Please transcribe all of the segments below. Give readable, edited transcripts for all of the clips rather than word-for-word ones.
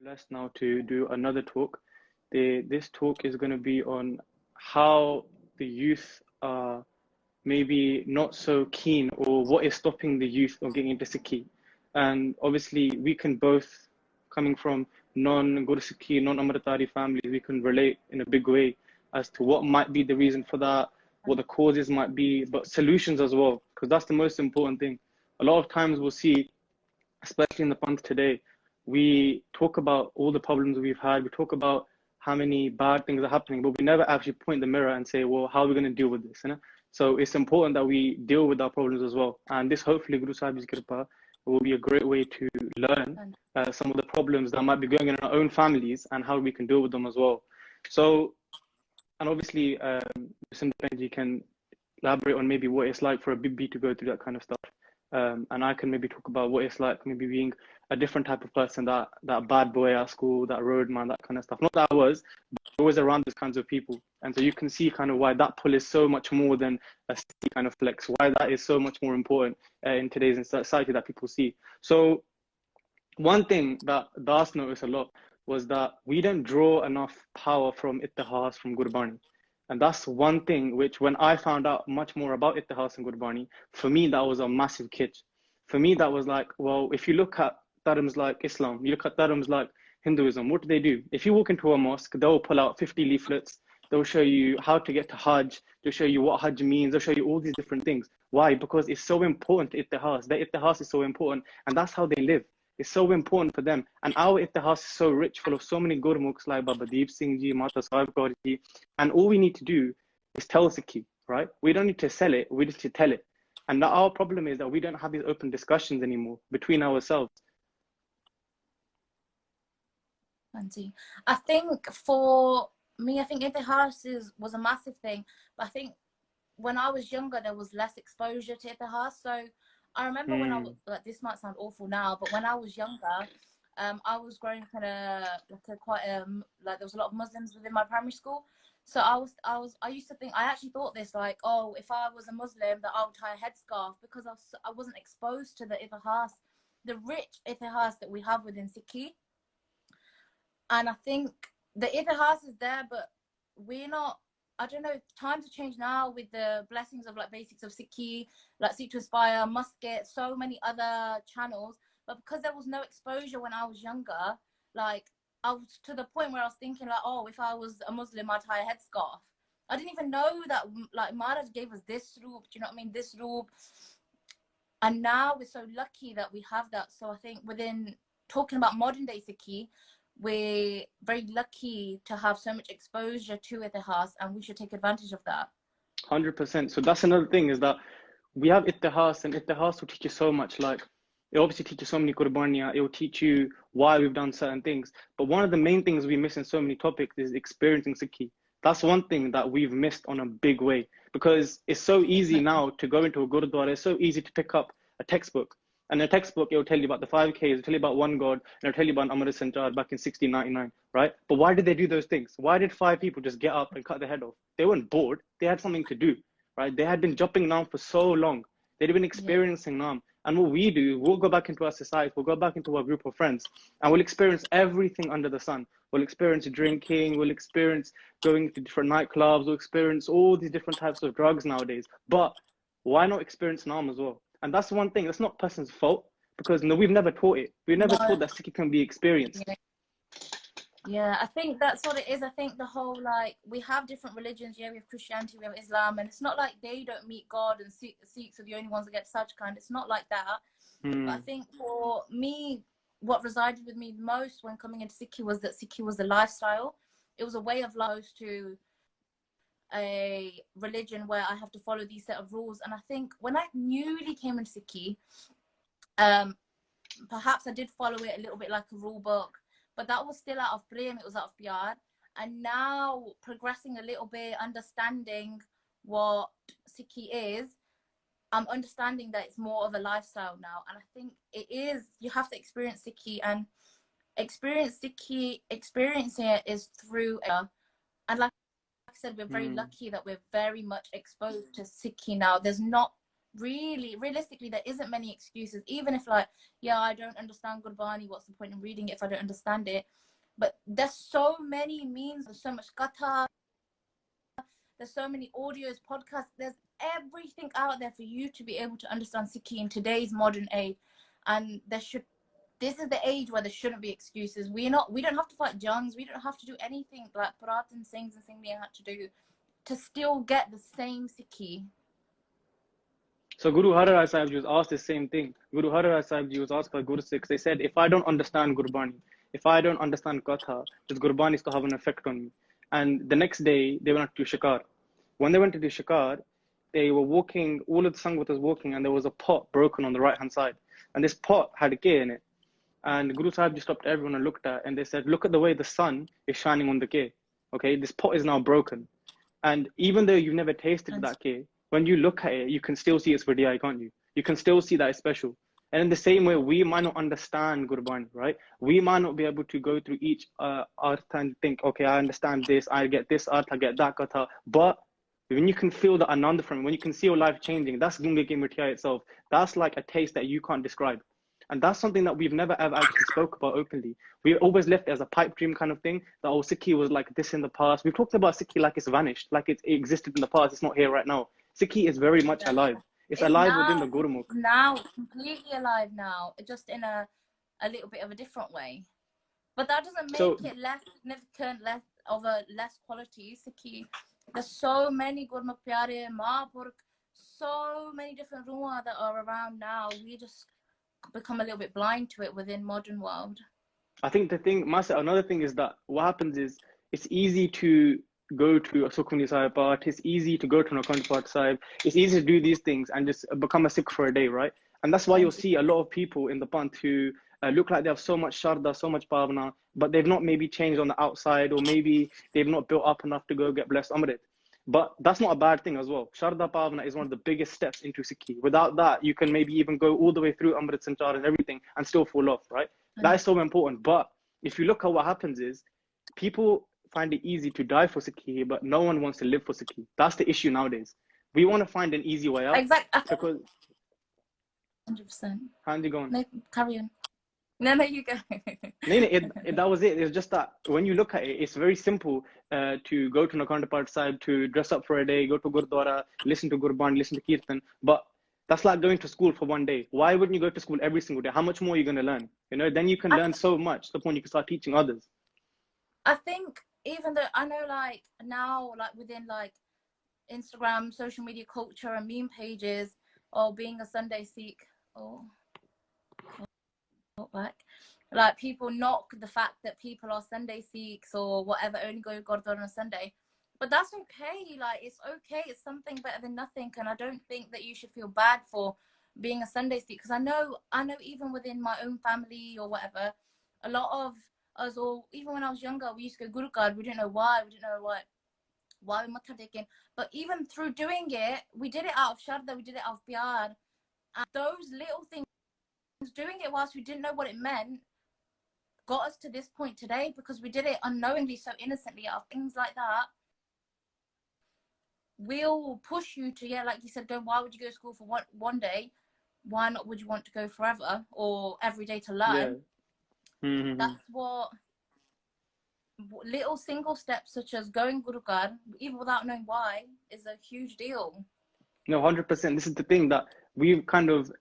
blessed now to do another talk. This talk is going to be on how the youth are maybe not so keen, or what is stopping the youth from getting into Sikhi. And obviously we can both, coming from non-Gursikhi, non-Amritari families, we can relate in a big way as to what might be the reason for that, what the causes might be, but solutions as well, because that's the most important thing. A lot of times we'll see, especially in the Panth today, we talk about all the problems we've had, we talk about how many bad things are happening, but we never actually point the mirror and say, well, how are we going to deal with this? You know? So it's important that we deal with our problems as well. And this, hopefully, Guru Sahib's Kripa will be a great way to learn some of the problems that might be going on in our own families and how we can deal with them as well. So, and obviously, Lucinda can elaborate on maybe what it's like for a Bibi to go through that kind of stuff. And I can maybe talk about what it's like maybe being a different type of person, that bad boy at school, that road man, that kind of stuff. Not that I was, but I was around those kinds of people. And so you can see kind of why that pull is so much more than a city kind of flex, why that is so much more important in today's society that people see. So one thing that Das noticed a lot was that we don't draw enough power from Ittihas, from Gurbani. And that's one thing which, when I found out much more about Ittihas and Gurbani, for me, that was a massive kitch. For me, that was like, well, if you look at dharms like Islam, you look at dharms like Hinduism, what do? If you walk into a mosque, they'll pull out 50 leaflets. They'll show you how to get to Hajj. They'll show you what Hajj means. They'll show you all these different things. Why? Because it's so important to Ittihas. Their Ittihas is so important, and that's how they live. It's so important for them. And our Ittihas is so rich, full of so many Gurmukhs like Baba Deep Singh Ji, Mata Sahib Kaur Ji. And all we need to do is tell Sikhi, right? We don't need to sell it, we need to tell it. And our problem is that we don't have these open discussions anymore between ourselves. I think for me, I think Ittihas was a massive thing. But I think when I was younger, there was less exposure to Ittihas. So I remember when I was, like, this might sound awful now, but when I was younger, I was growing up in like there was a lot of Muslims within my primary school. So I used to think, I actually thought this, like, oh, if I was a Muslim, that I would tie a headscarf, because I wasn't exposed to the Ittihas, the rich Ittihas that we have within Sikhi. And I think the Ittihas is there, but we're not, I don't know, times have changed now with the blessings of like basics of Sikhi, like Seek to Aspire, Musket, so many other channels. But because there was no exposure when I was younger, like I was to the point where I was thinking like, oh, if I was a Muslim, I'd tie a headscarf. I didn't even know that like Maharaj gave us this roop, do you know what I mean? This roop. And now we're so lucky that we have that. So I think within talking about modern day Sikhi, we're very lucky to have so much exposure to Ittihas, and we should take advantage of that. 100%. So that's another thing, is that we have Ittihas, and Ittihas will teach you so much. Like, it obviously teaches so many Qurbaniya, it will teach you why we've done certain things. But one of the main things we miss in so many topics is experiencing Sikhi. That's one thing that we've missed on a big way, because it's so easy now to go into a Gurdwara, it's so easy to pick up a textbook. And a textbook, it will tell you about the 5Ks, it will tell you about one God, and it will tell you about Amrit Sanchar back in 1699, right? But why did they do those things? Why did 5 people just get up and cut their head off? They weren't bored. They had something to do, right? They had been jumping Naam for so long. They'd been experiencing Naam. And what we do, we'll go back into our society, we'll go back into our group of friends, and we'll experience everything under the sun. We'll experience drinking, we'll experience going to different nightclubs, we'll experience all these different types of drugs nowadays. But why not experience Naam as well? And that's one thing, that's not a person's fault, because no, we've never taught it. We've never taught that Sikhi can be experienced. Yeah, I think that's what it is. I think the whole, like, we have different religions. Yeah, we have Christianity, we have Islam, and it's not like they don't meet God and Sikhs are the only ones that get such kind. It's not like that. But I think for me, what resided with me most when coming into Sikhi was that Sikhi was a lifestyle. It was a way of life to a religion where I have to follow these set of rules. And I think when I newly came into Sikhi, perhaps I did follow it a little bit like a rule book, but that was still out of prem, it was out of pyar. And now progressing a little bit, understanding what Sikhi is, I'm understanding that it's more of a lifestyle now. And I think it is, you have to experience Sikhi, and experiencing it is through, and like I said, we're very lucky that we're very much exposed to Sikhi now. There's not realistically, there isn't many excuses. Even if like, yeah, I don't understand Gurbani, what's the point in reading it if I don't understand it? But there's so many means, there's so much katha, there's so many audios, podcasts, there's everything out there for you to be able to understand Sikhi in today's modern age. And this is the age where there shouldn't be excuses. We don't have to fight jungs, we don't have to do anything like Parat and Singhs and Singhlian had to do to still get the same Sikhi. So Guru Har Rai Sahib Ji was asked the same thing. Guru Har Rai Sahib Ji was asked by Guru Sikhs. They said, if I don't understand Gurbani, if I don't understand Katha, does Gurbani still have an effect on me? And the next day, they went to Shikar. When they went to the Shikar, they were walking, all of the Sangat was walking, and there was a pot broken on the right-hand side. And this pot had a K in it. And Guru Sahib just stopped everyone and looked at it, and they said, look at the way the sun is shining on the K. Okay, this pot is now broken. And even though you've never tasted that K, when you look at it, you can still see it's Vidya, can't you? You can still see that it's special. And in the same way, we might not understand Gurbani, right? We might not be able to go through each artha and think, okay, I understand this, I get this artha, I get that katha. But when you can feel the anand from it, when you can see your life changing, that's Gunge Ki Mithai itself. That's like a taste that you can't describe. And that's something that we've never ever actually spoke about openly. We always left it as a pipe dream kind of thing, that oh, Sikhi was like this in the past. We've talked about Sikhi like it's vanished, like it existed in the past, it's not here right now. Sikhi is very much alive. It's alive now, within the Gurmukh. Now, completely alive now, just in a little bit of a different way. But that doesn't make it less significant, less quality. Sikhi, there's so many Gurmukh Pyare, Mahapurkh, so many different ruah that are around now. We just become a little bit blind to it within modern world. I think the thing, Masa, another thing is that what happens is it's easy to go to a Sukhmani Sahib part, it's easy to go to an Akhand Path Sahib, it's easy to do these things and just become a Sikh for a day, right? And that's why you'll see a lot of people in the Panth who look like they have so much Sharda, so much Bhavana, but they've not maybe changed on the outside, or maybe they've not built up enough to go get blessed Amrit. But that's not a bad thing as well. Sharda Bhavana is one of the biggest steps into Sikhi. Without that, you can maybe even go all the way through Amrit Sanchar and everything and still fall off, right? That is so important. But if you look at what happens is, people find it easy to die for Sikhi, but no one wants to live for Sikhi. That's the issue nowadays. We want to find an easy way out. Exactly. Because 100%. How's it going? No, carry on. No, you go. That was it. It's just that when you look at it, it's very simple to go to Akhand Path Sahib, to dress up for a day, go to Gurdwara, listen to Gurban, listen to Kirtan. But that's like going to school for one day. Why wouldn't you go to school every single day? How much more are you going to learn? You know, then you can learn so much to the point you can start teaching others. I think even though I know like now, like within like Instagram, social media culture and meme pages, or being a Sunday Sikh, like people knock the fact that people are Sunday Sikhs or whatever, only go to Gurdwara on a Sunday. But that's okay. Like, it's okay. It's something better than nothing. And I don't think that you should feel bad for being a Sunday Sikh. Because I know even within my own family or whatever, a lot of us, or even when I was younger, we used to go Gurukad. We didn't know why. We didn't know why we matha taking. But even through doing it, we did it out of Sharda. We did it out of Pyar. And those little things, doing it whilst we didn't know what it meant, got us to this point today, because we did it unknowingly, so innocently, out of things like that. Will push you to, like you said, why would you go to school for one day? Why not would you want to go forever or every day to learn? Yeah. Mm-hmm. That's what little single steps such as going Gurukar, even without knowing why, is a huge deal. No, 100%. This is the thing that we've kind of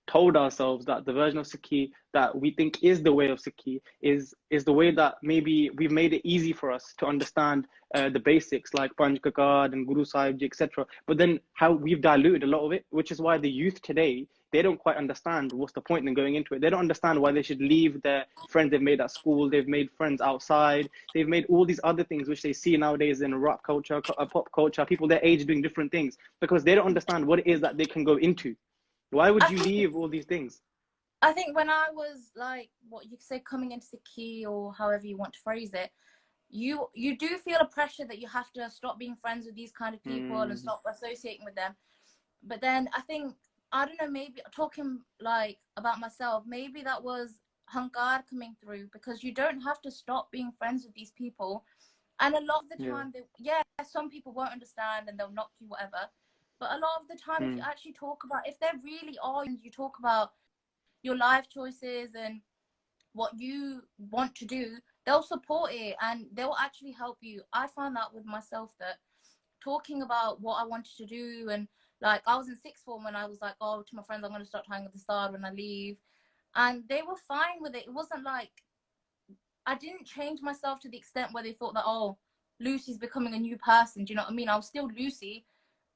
told ourselves, that the version of Sikhi that we think is the way of Sikhi is the way that maybe we've made it easy for us to understand the basics like Panj Kakad and Guru Sahib Ji, etc. But then how we've diluted a lot of it, which is why the youth today, they don't quite understand what's the point in going into it. They don't understand why they should leave their friends they've made at school. They've made friends outside. They've made all these other things which they see nowadays in rap culture, pop culture, people their age doing different things, because they don't understand what it is that they can go into. Why would you leave all these things? I think when I was like, what you could say, coming into Sikhi, or however you want to phrase it, you do feel a pressure that you have to stop being friends with these kind of people and stop associating with them. But then I think, I don't know, maybe talking like about myself, maybe that was Hankar coming through, because you don't have to stop being friends with these people. And a lot of the time, some people won't understand and they'll knock you, whatever. But a lot of the time, if you actually talk about, if there really are, and you talk about your life choices and what you want to do, they'll support it and they'll actually help you. I found that with myself, that talking about what I wanted to do, and like I was in sixth form when I was like, oh, to my friends, I'm going to start tying at the start when I leave, and they were fine with it. It wasn't like I didn't change myself to the extent where they thought that, oh, Lucy's becoming a new person. Do you know what I mean? I was still Lucy,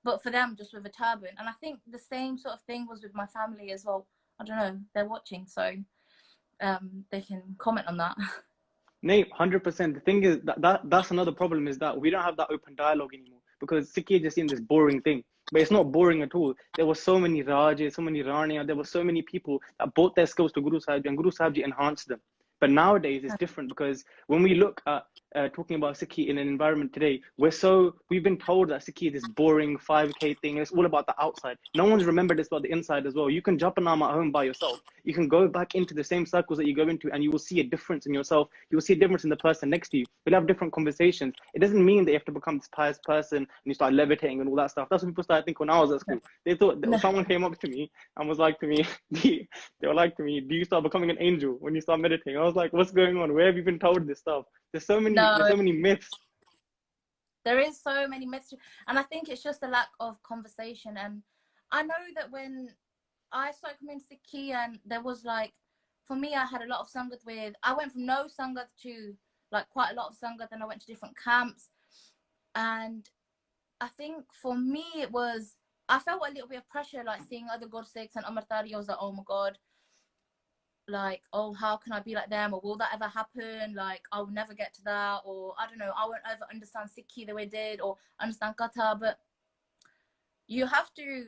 but for them, just with a turban. And I think the same sort of thing was with my family as well. I don't know, they're watching, so they can comment on that. Nate, 100%. The thing is that's another problem, is that we don't have that open dialogue anymore, because Sikhi just seen this boring thing. But it's not boring at all. There were so many Rajas, so many Raniya, there were so many people that brought their skills to Guru Sahib, and Guru Sahib Ji enhanced them. But nowadays it's different, because when we look at talking about Sikhi in an environment today, we've been told that Sikhi is this boring 5K thing, and it's all about the outside. No one's remembered this about the inside as well. You can jump an arm at home by yourself. You can go back into the same circles that you go into, and you will see a difference in yourself. You will see a difference in the person next to you. You'll have different conversations. It doesn't mean that you have to become this pious person and you start levitating and all that stuff. That's what people started thinking when I was at school. They thought that someone came up to me and was like to me, they were like to me, do you start becoming an angel when you start meditating? I was like, what's going on? Where have you been told this stuff? There's so many myths. There is so many myths, and I think it's just a lack of conversation. And I know that when I started coming to Sikhi, and there was like, for me, I had a lot of sangat I went from no sangat to like quite a lot of sangat, and I went to different camps. And I think for me, I felt a little bit of pressure, like seeing other Sikhs and Amartari. I was like, oh my God, like, oh, how can I be like them? Or will that ever happen? Like, I'll never get to that. Or I don't know, I won't ever understand Sikhi the way they did, or understand Katha. But you have to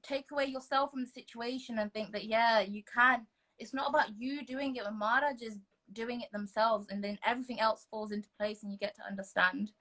take away yourself from the situation and think that, yeah, you can. It's not about you doing it, when Maharaj is doing it themselves, and then everything else falls into place and you get to understand.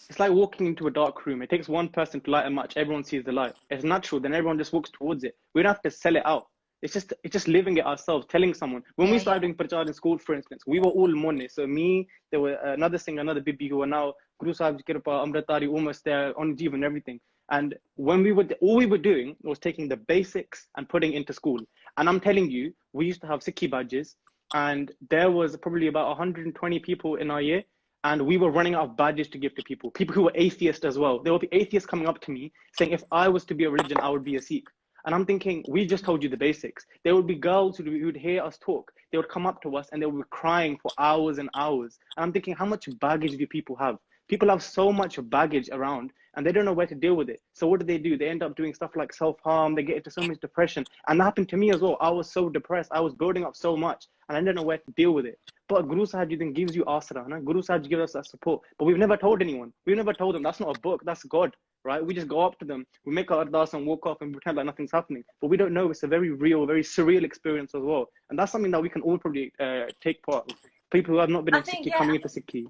It's like walking into a dark room. It takes one person to light a match. Everyone sees the light. It's natural. Then everyone just walks towards it. We don't have to sell it out. It's just living it ourselves, telling someone. When we started doing prachar in school, for instance, we were all Monne. So me, there were another singer, another Bibi, who are now Guru Sahib Kirpa, Amritari, almost there on Jeev and everything. And when all we were doing was taking the basics and putting into school. And I'm telling you, we used to have Sikhi badges, and there was probably about 120 people in our year. And we were running out of badges to give to people who were atheists as well. There would be atheists coming up to me saying, if I was to be a religion, I would be a Sikh. And I'm thinking, we just told you the basics. There would be girls who would hear us talk. They would come up to us and they would be crying for hours and hours. And I'm thinking, how much baggage do people have? People have so much baggage around and they don't know where to deal with it. So what do? They end up doing stuff like self-harm. They get into so much depression. And that happened to me as well. I was so depressed. I was building up so much and I didn't know where to deal with it. But Guru Sahib Ji then gives you asra. Na? Guru Sahib Ji gives us that support. But we've never told anyone. We've never told them that's not a book. That's God. Right? We just go up to them, we make our ardas and walk off and pretend like nothing's happening. But we don't know. It's a very real, very surreal experience as well. And that's something that we can all probably take part of. People who have not been in Sikhi coming into Sikhi.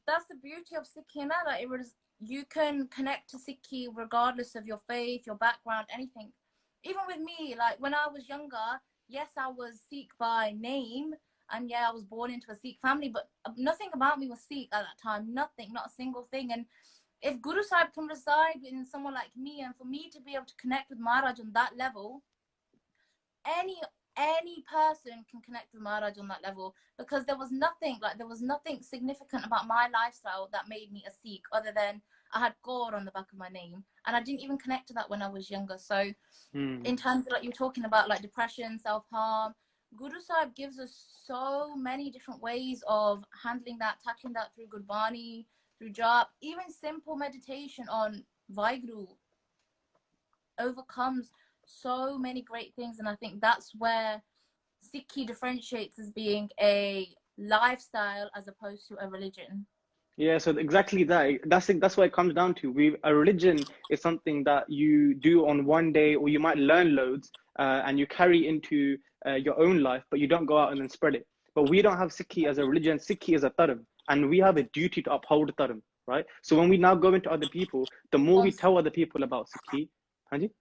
That's the beauty of Sikhi, like you can connect to Sikhi regardless of your faith, your background, anything. Even with me, like when I was younger, yes, I was Sikh by name, and yeah, I was born into a Sikh family, but nothing about me was Sikh at that time. Nothing, not a single thing. And if Guru Sahib can reside in someone like me, and for me to be able to connect with Maharaj on that level, any person can connect with Maharaj on that level, because there was nothing significant about my lifestyle that made me a Sikh, other than I had Kaur on the back of my name, and I didn't even connect to that when I was younger. So in terms of like you're talking about like depression, self-harm, Guru Sahib gives us so many different ways of handling that, tackling that through Gurbani, through jap. Even simple meditation on Vaheguru overcomes so many great things. And I think that's where Sikhi differentiates as being a lifestyle as opposed to a religion. Yeah, so exactly that. That's what it comes down to. A religion is something that you do on one day, or you might learn loads and you carry into your own life, but you don't go out and then spread it. But we don't have Sikhi as a religion. Sikhi is a dharm, and we have a duty to uphold dharm, right? So when we now go into other people, the more we tell other people about Sikhi, Hanji?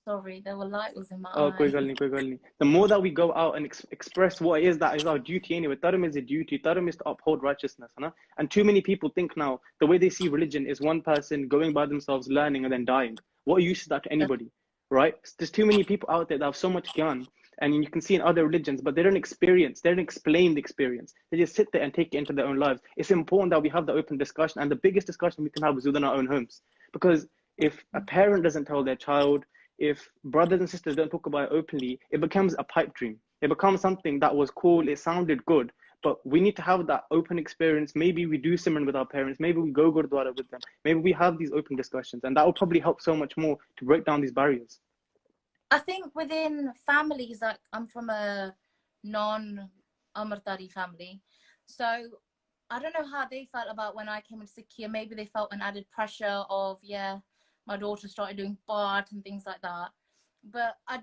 Sorry, the light was in my Oh, koi eye. gal nahi, koi gal nahi. The more that we go out and express what it is that is our duty anyway. Dharma is a duty. Dharma is to uphold righteousness. You know? And too many people think now the way they see religion is one person going by themselves, learning, and then dying. What use is that to anybody, right? There's too many people out there that have so much gyan, and you can see in other religions, but they don't experience, they don't explain the experience. They just sit there and take it into their own lives. It's important that we have the open discussion, and the biggest discussion we can have is within our own homes. Because if a parent doesn't tell their child, if brothers and sisters don't talk about it openly, it becomes a pipe dream. It becomes something that was cool, it sounded good, but we need to have that open experience. Maybe we do Simran with our parents, maybe we go Gurdwara with them, maybe we have these open discussions, and that will probably help so much more to break down these barriers. I think within families, like I'm from a non-Amritari family, so I don't know how they felt about when I came into Sikhi. Maybe they felt an added pressure of, yeah, my daughter started doing part and things like that. But I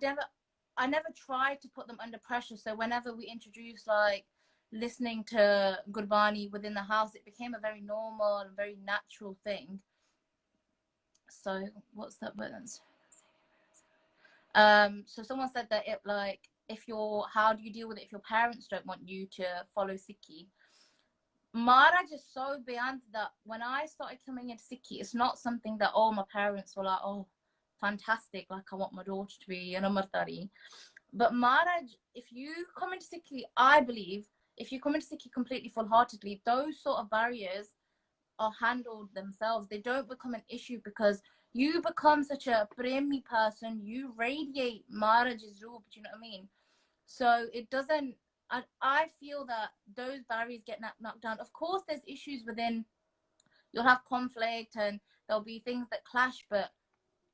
never tried to put them under pressure. So whenever we introduced like listening to Gurbani within the house, it became a very normal and very natural thing. So what's that button? So someone said that it like how do you deal with it if your parents don't want you to follow Sikhi? Maharaj is so beyond that. When I started coming into Sikhi, it's not something that, oh, my parents were like, oh, fantastic, like I want my daughter to be an Amritari. But Maharaj, if you come into Sikhi, I believe, if you come into Sikhi completely full-heartedly, those sort of barriers are handled themselves. They don't become an issue because you become such a premi person, you radiate Maharaj's roop, do you know what I mean? So it doesn't, I feel that those barriers get knocked down. Of course, there's issues within, you'll have conflict and there'll be things that clash, but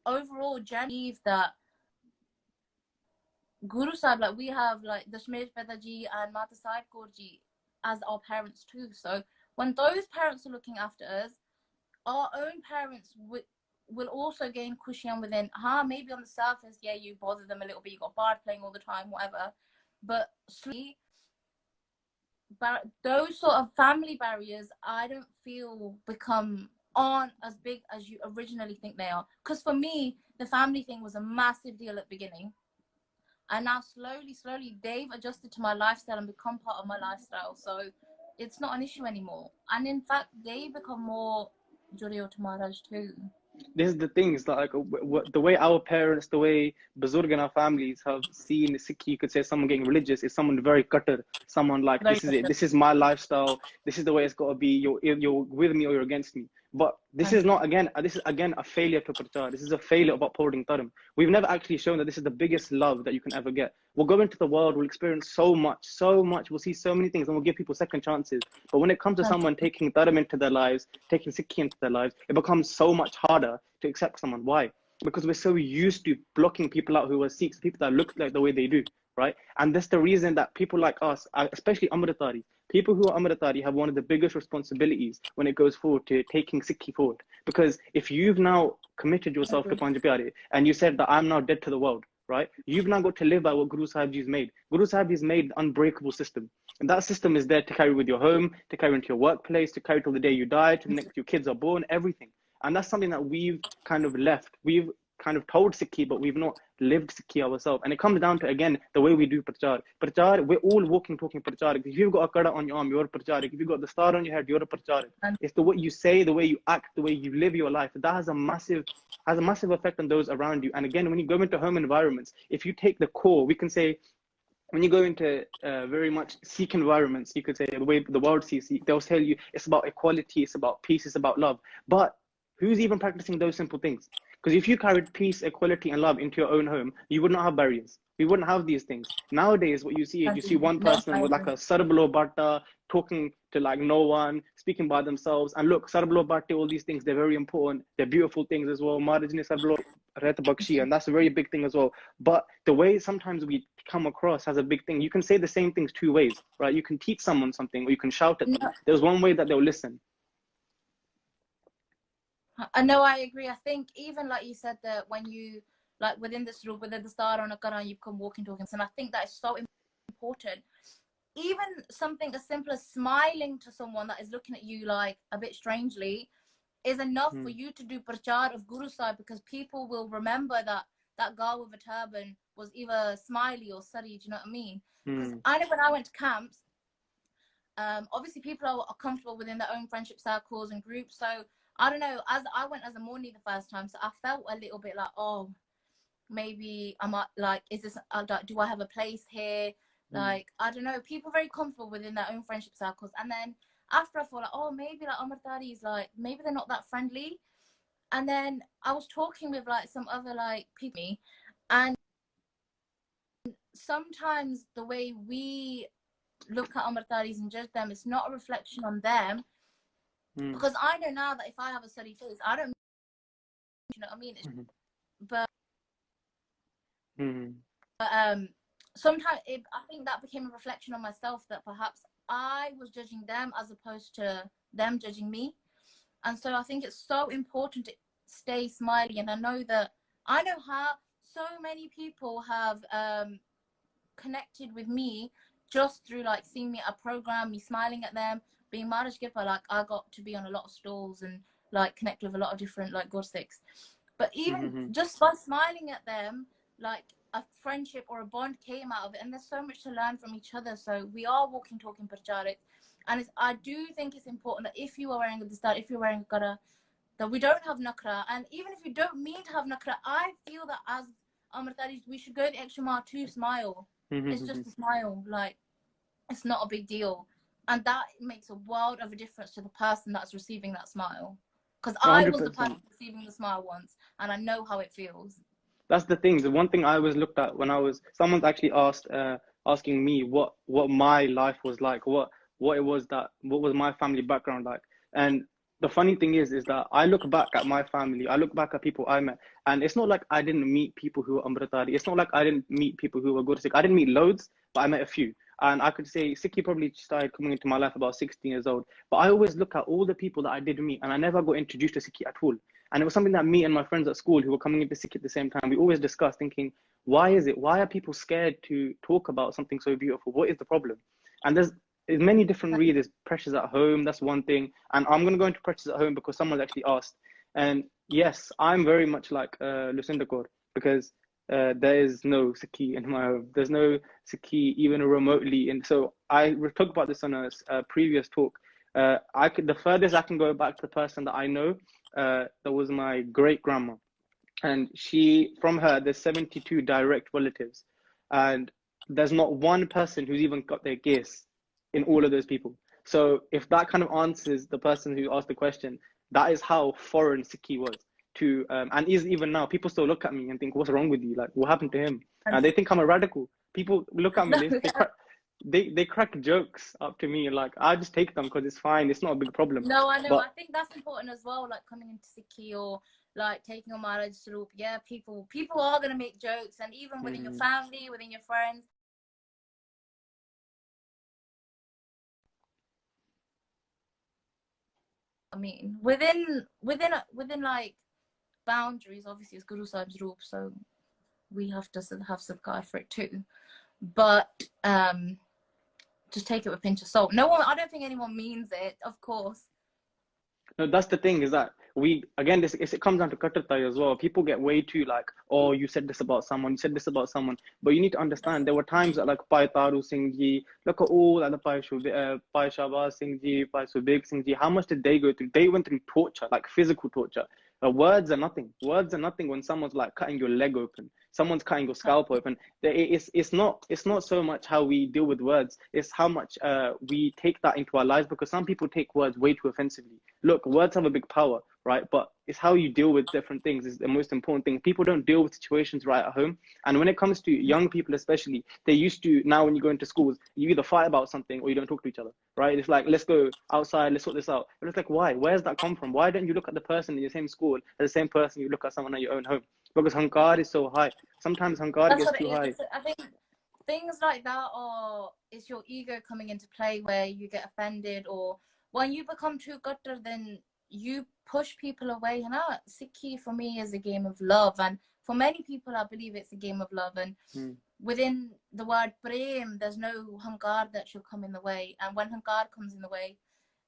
overall, I believe that Guru Sahib, like we have like Dashmesh Petaji and Mata Sahib Kaurji as our parents too. So when those parents are looking after us, our own parents will also gain kushiyan within. Maybe on the surface, yeah, you bother them a little bit, you got bard playing all the time, whatever. But slowly, those sort of family barriers, I don't feel aren't as big as you originally think they are. Because for me, the family thing was a massive deal at the beginning. And now slowly, they've adjusted to my lifestyle and become part of my lifestyle. So it's not an issue anymore. And in fact, they become more Juriyo to Maharaj too. This is the things that like the way our parents, the way Bazurg and our families have seen Sikhi, you could say someone getting religious is someone very cutter, someone like this is it, this is my lifestyle, this is the way it's got to be. You're with me or you're against me. But this is not this is again a failure to prachar. This is a failure of upholding dharma. We've never actually shown that this is the biggest love that you can ever get. We'll go into the world, we'll experience so much. We'll see so many things, and we'll give people second chances. But when it comes to someone taking dharma into their lives, taking Sikhi into their lives, it becomes so much harder to accept someone. Why? Because we're so used to blocking people out who are Sikhs, people that look like the way they do, right? And that's the reason that people like us, especially Amritari, people who are Amritari have one of the biggest responsibilities when it goes forward to taking Sikhi forward. Because if you've now committed yourself to Panj Pyare and you said that I'm now dead to the world, right? You've now got to live by what Guru Sahib Ji's made. Guru Sahib Ji's made an unbreakable system. And that system is there to carry with your home, to carry into your workplace, to carry till the day you die, to the next your kids are born, everything. And that's something that we've kind of left. We've kind of told Sikhi, but we've not lived Sikhi ourselves. And it comes down to, again, the way we do prachar. Prachar, we're all talking prachar. If you've got a kada on your arm, you're a pracharik. If you've got the star on your head, you're a pracharik. It's the way you say, the way you act, the way you live your life. That has a massive effect on those around you. And again, when you go into home environments, if you take the core, we can say, when you go into very much Sikh environments, you could say the way the world sees Sikh, they'll tell you it's about equality, it's about peace, it's about love. But who's even practicing those simple things? Because if you carried peace, equality, and love into your own home, you would not have barriers. We wouldn't have these things. Nowadays, what you see is you see one person with like a Sarabalo Bhatta talking to like no one, speaking by themselves. And look, Sarabalo Bhatta, all these things, they're very important. They're beautiful things as well. Maharajni Sarabalo Rehta Bakshi, and that's a very big thing as well. But the way sometimes we come across has a big thing. You can say the same things two ways, right? You can teach someone something or you can shout at them. There's one way that they'll listen. I know, I agree. I think even like you said that when you like within this group, within the star on a Quran, you become walking, talking, and I think that is so important. Even something as simple as smiling to someone that is looking at you like a bit strangely is enough for you to do prachar of Guru Sahib, because people will remember that that girl with a turban was either smiley or Sari, do you know what I mean? Because Mm. I know when I went to camps, obviously people are comfortable within their own friendship circles and groups. So I don't know, as I went as a Morni the first time, so I felt a little bit like, oh, maybe I'm like, is this, do I have a place here? Like, I don't know, people very comfortable within their own friendship circles. And then after I thought like, oh, maybe like Amritari is like, maybe they're not that friendly. And then I was talking with like some other like people, and sometimes the way we look at Amritaris and judge them, it's not a reflection on them. Because I know now that if I have a sunny face, I don't, you know what I mean? But sometimes I think that became a reflection on myself, that perhaps I was judging them as opposed to them judging me. And so I think it's so important to stay smiley. And I know how so many people have connected with me just through like seeing me at a program, me smiling at them, being Maraj Gipa. Like I got to be on a lot of stalls and like connect with a lot of different like Sikhs. But even just by smiling at them, like a friendship or a bond came out of it. And there's so much to learn from each other. So we are walking, talking Pracharik. And I do think it's important that if you are wearing a distar, if you're wearing a kara, that we don't have nakra. And even if you don't mean to have nakra, I feel that as Amritaris, we should go the extra mile to smile. It's just a smile. Like, it's not a big deal. And that makes a world of a difference to the person that's receiving that smile. Because I was the person receiving the smile once, and I know how it feels. That's the thing. The one thing I always looked at when someone's actually asking me what my life was like, what was my family background like. And the funny thing is that I look back at my family, I look back at people I met, and it's not like I didn't meet people who were Amritari. It's not like I didn't meet people who were good Sikh. I didn't meet loads, but I met a few. And I could say Sikhi probably started coming into my life about 16 years old. But I always look at all the people that I did meet, and I never got introduced to Sikhi at all. And it was something that me and my friends at school who were coming into Sikh at the same time, we always discussed, thinking, why is it? Why are people scared to talk about something so beautiful? What is the problem? And there's many different reasons. There's pressures at home, that's one thing. And I'm going to go into pressures at home because someone actually asked. And yes, I'm very much like Lucinda Kaur, because there is no Sikhi in my home. There's no Sikhi even remotely. And so I talked about this on a previous talk. The furthest I can go back to the person that I know, that was my great grandma. And from her, there's 72 direct relatives. And there's not one person who's even got their gears in all of those people. So if that kind of answers the person who asked the question, that is how foreign Sikhi was. And even now, people still look at me and think, what's wrong with you? Like, what happened to him? And they think I'm a radical. People look at me, they crack jokes up to me, and like, I just take them because it's fine. It's not a big problem. No, I know. I think that's important as well, like coming into Sikhi or like taking on Maharaj Sarup. Yeah, people are going to make jokes, and even within your family, within your friends. I mean, within like boundaries, obviously it's Guru Sahib's Roop, so we have to have sadqah for it too. But just take it with a pinch of salt. I don't think anyone means it, of course. No, that's the thing, is that it comes down to Kattartai as well. People get way too like, oh, you said this about someone, but you need to understand there were times that like Pai Taru Singh ji, look at all like the Pai Shahbaz Singh ji, Pai Subek Singh ji, how much did they go through? They went through torture, like physical torture. Words are nothing when someone's like cutting your leg open, someone's cutting your scalp open. It's not so much how we deal with words, it's how much we take that into our lives, because some people take words way too offensively. Look, words have a big power, right? But it's how you deal with different things is the most important thing. People don't deal with situations right at home. And when it comes to young people especially, they used to, now when you go into schools, you either fight about something or you don't talk to each other, right? It's like, let's go outside, let's sort this out. But it's like, why? Where's that come from? Why don't you look at the person in your same school as the same person you look at someone at your own home? Because hankar is so high. Sometimes hankar gets too high. I think things like that it's your ego coming into play, where you get offended, or when you become too gutter, then you push people away. And Sikhi for me is a game of love, and for many people I believe it's a game of love. And within the word prem, there's no hankar that should come in the way. And when hankar comes in the way,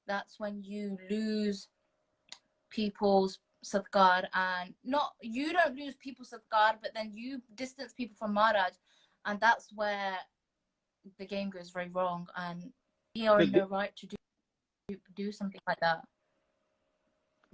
that's when you lose people's sadkar, and not you don't lose people's sadkar, but then you distance people from Maharaj, and that's where the game goes very wrong, and you are in no right to do something like that.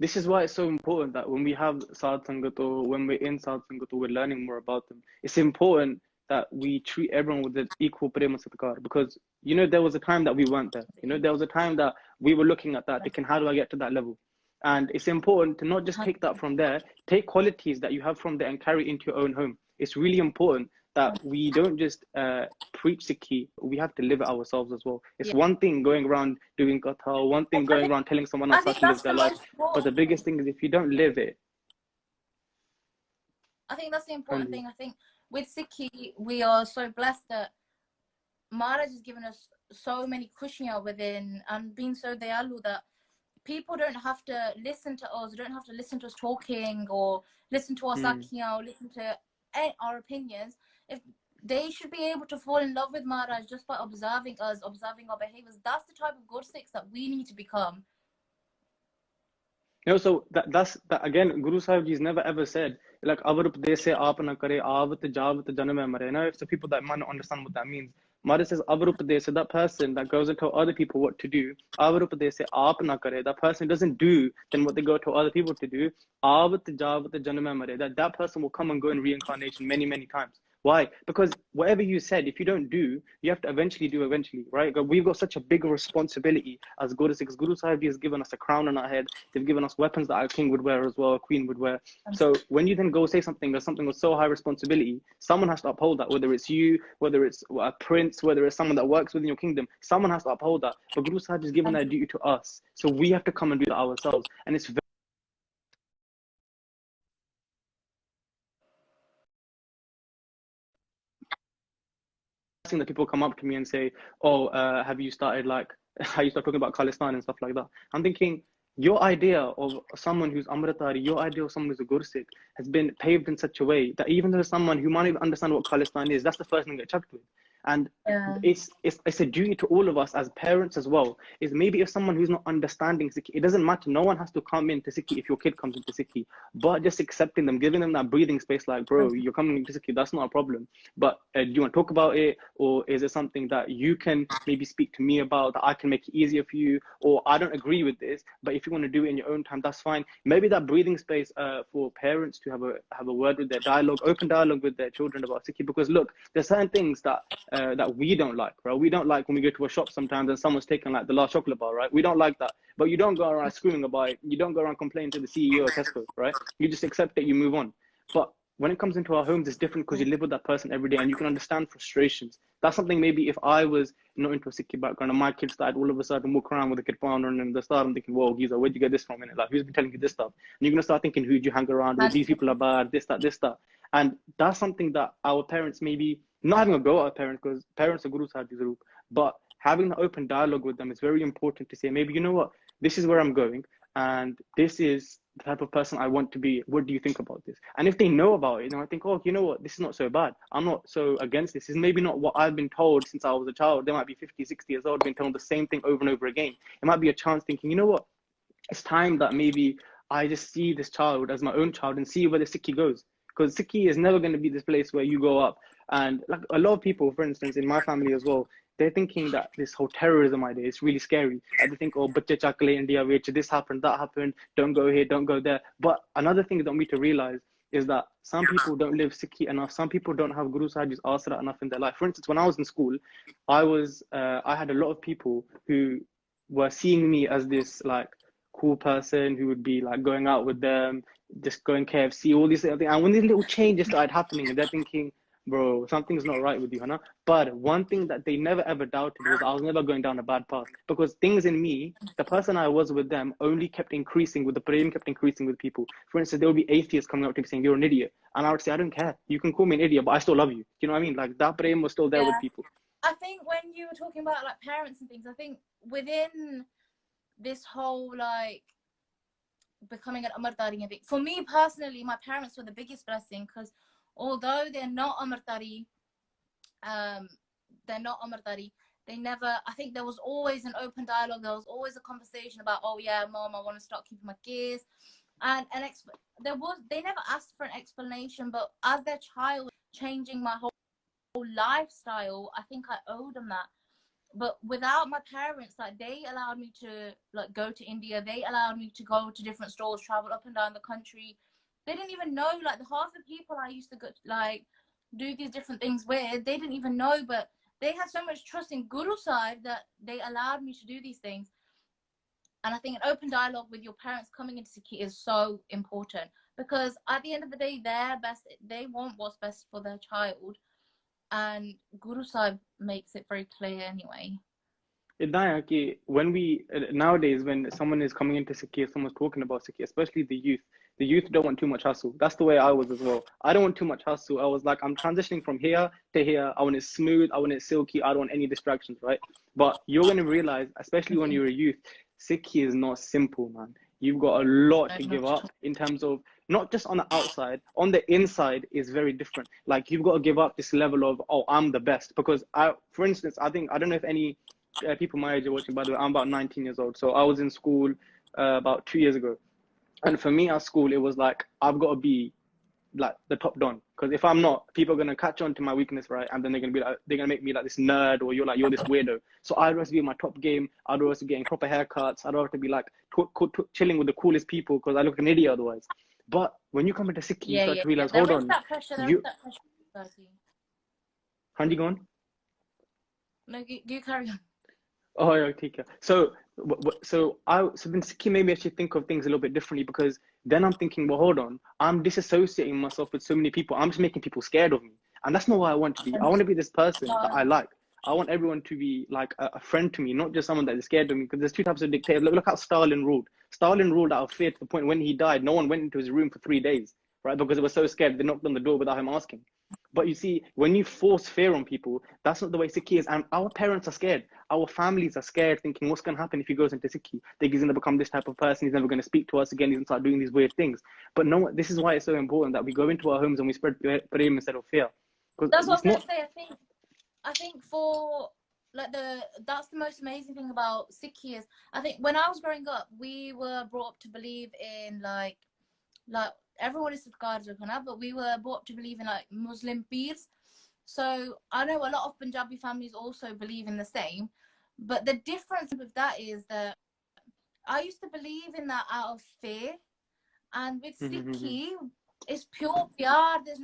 This is why it's so important that when we have Sadh Sangat, or when we're in Sadh Sangat, or we're learning more about them, it's important that we treat everyone with the equal prema satkar. Because, you know, there was a time that we weren't there. You know, there was a time that we were looking at that, thinking, how do I get to that level? And it's important to not just take that from there, take qualities that you have from there and carry it into your own home. It's really important that we don't just preach Sikhi, we have to live it ourselves as well. It's one thing going around doing katha, one thing going around telling someone else how to live their life, but the biggest thing is if you don't live it. I think that's the important thing. I think with Sikhi, we are so blessed that Maharaj has given us so many kushiyas within, and being so dayalu that people don't have to listen to us, don't have to listen to us talking, or listen to our sakhiyan, or listen to our opinions. If they should be able to fall in love with Maharaj just by observing us, observing our behaviors. That's the type of good Sikhs that we need to become. You know, so that's that again. Guru Sahib Ji's never ever said like avarup dese aap na kare avat javat janam mare. Now, if the people that might not understand what that means, Maharaj says avarup dese, that person that goes and tell other people what to do. Avarup dese aap na kare, that person doesn't do then what they go to other people to do. Avat javat janam mare, that person will come and go in reincarnation many times. Why? Because whatever you said, if you don't do, you have to eventually do eventually, right? We've got such a big responsibility as Guru Sikhs. Guru Sahib has given us a crown on our head. They've given us weapons that our king would wear as well, a queen would wear. So when you then go say something or something with so high responsibility, someone has to uphold that, whether it's you, whether it's a prince, whether it's someone that works within your kingdom, someone has to uphold that. But Guru Sahib has given that duty to us. So we have to come and do that ourselves. And it's that people come up to me and say, oh, have you started like, how you start talking about Khalistan and stuff like that. I'm thinking, your idea of someone who's Amritari, your idea of someone who's a Gursikh has been paved in such a way that even though someone who might not even understand what Khalistan is, that's the first thing they get chucked with. And it's a duty to all of us as parents as well, is maybe if someone who's not understanding Sikhi, it doesn't matter, no one has to come into Sikhi if your kid comes into Sikhi, but just accepting them, giving them that breathing space, like, bro, you're coming into Sikhi, that's not a problem, but do you want to talk about it, or is it something that you can maybe speak to me about, that I can make it easier for you, or I don't agree with this, but if you want to do it in your own time, that's fine. Maybe that breathing space for parents to have a word with their dialogue, open dialogue with their children about Sikhi, because look, there's certain things that we don't like, right? We don't like when we go to a shop sometimes and someone's taking like the last chocolate bar, right? We don't like that. But you don't go around screaming about it. You don't go around complaining to the CEO of Tesco, right? You just accept it, you move on. But when it comes into our homes, it's different because you live with that person every day and you can understand frustrations. That's something maybe if I was not into a Sikhi background and my kids started all of a sudden walk around with a kirpan on and the start, I'm thinking, whoa, Giza, where'd you get this from? And like, who's been telling you this stuff? And you're going to start thinking, who'd you hang around with? These people are bad, this, that. And that's something that our parents maybe, not having a go at our parents, because parents are Guru Sahib's group, but having an open dialogue with them is very important to say, maybe, you know what, this is where I'm going, and this is the type of person I want to be. What do you think about this? And if they know about it, I think, oh, you know what, this is not so bad. I'm not so against this. This is maybe not what I've been told since I was a child. They might be 50, 60 years old, being told the same thing over and over again. It might be a chance thinking, you know what, it's time that maybe I just see this child as my own child and see where the Sikhi goes. Because Sikhi is never going to be this place where you go up. And like a lot of people, for instance, in my family as well, they're thinking that this whole terrorism idea is really scary. They think, oh, bache chakle India, which this happened, that happened, don't go here, don't go there. But another thing that we need to realize is that some people don't live Sikhi enough. Some people don't have Guru Sahib's asra enough in their life. For instance, when I was in school, I had a lot of people who were seeing me as this like cool person who would be like going out with them, just going KFC, all these things. And when these little changes started happening, and they're thinking, bro, something's not right with you, Hannah. But one thing that they never ever doubted was I was never going down a bad path, because things in me, the person I was with them, only kept increasing with the brain, kept increasing with people. For instance, there would be atheists coming up to me saying, you're an idiot. And I would say, I don't care. You can call me an idiot, but I still love you. You know what I mean? Like that brain was still there with people. I think when you were talking about like parents and things, I think within this whole like becoming an Amritari thing, for me personally, my parents were the biggest blessing, because although they're not Amritari, they never, I think there was always an open dialogue, there was always a conversation about, oh yeah, mom, I want to start keeping my kids. And they never asked for an explanation, but as their child changing my whole lifestyle, I think I owed them that. But without my parents, like, they allowed me to like go to India, they allowed me to go to different stores, travel up and down the country. They didn't even know, like, the half the people I used to go, like, do these different things with, they didn't even know, but they had so much trust in Guru Sahib that they allowed me to do these things. And I think an open dialogue with your parents coming into Sikhi is so important, because at the end of the day, they want what's best for their child. And Guru Sahib makes it very clear anyway. When we nowadays, when someone is coming into Sikhi, someone's talking about Sikhi, especially the youth don't want too much hustle. That's the way I was as well. I don't want too much hustle. I was like, I'm transitioning from here to here. I want it smooth. I want it silky. I don't want any distractions, right? But you're going to realize, especially when you're a youth, Sikhi is not simple, man. You've got a lot to give up in terms of not just on the outside, on the inside is very different. Like, you've got to give up this level of, oh, I'm the best. Because for instance, I don't know if any people my age are watching, by the way. I'm about 19 years old. So I was in school about 2 years ago. And for me at school, it was like, I've got to be like the top don. Because if I'm not, people are going to catch on to my weakness, right? And then they're going to be like, they're going to make me like this nerd, or you're this weirdo. So I'd always be in my top game. I'd always be getting proper haircuts. I'd always be like chilling with the coolest people, because I look like an idiot otherwise. But when you come into Sikhi, you start to realize, hold on. That pressure, there is that pressure. Hanji, go on. No, you carry on. Oh, yeah, okay. So then Sikhi made me actually think of things a little bit differently, because then I'm thinking, well, hold on, I'm disassociating myself with so many people. I'm just making people scared of me. And that's not what I want to be. I want to be this person that I like. I want everyone to be like a friend to me, not just someone that is scared of me, because there's two types of dictators. Look how Stalin ruled. Stalin ruled out of fear to the point when he died, no one went into his room for 3 days, right? Because they were so scared, they knocked on the door without him asking. But you see, when you force fear on people, that's not the way Sikhi is. And our parents are scared. Our families are scared, thinking, what's going to happen if he goes into Sikhi? He's going to become this type of person. He's never going to speak to us again. He's going to start doing these weird things. But no, this is why it's so important that we go into our homes and we spread prem instead of fear. That's what I was going to say. I think for like that's the most amazing thing about Sikhi is, I think when I was growing up, we were brought up to believe in like everyone is Sikhs, but we were brought up to believe in like Muslim peers. So I know a lot of Punjabi families also believe in the same, but the difference with that is that I used to believe in that out of fear, and with Sikhi, it's pure pyar. There's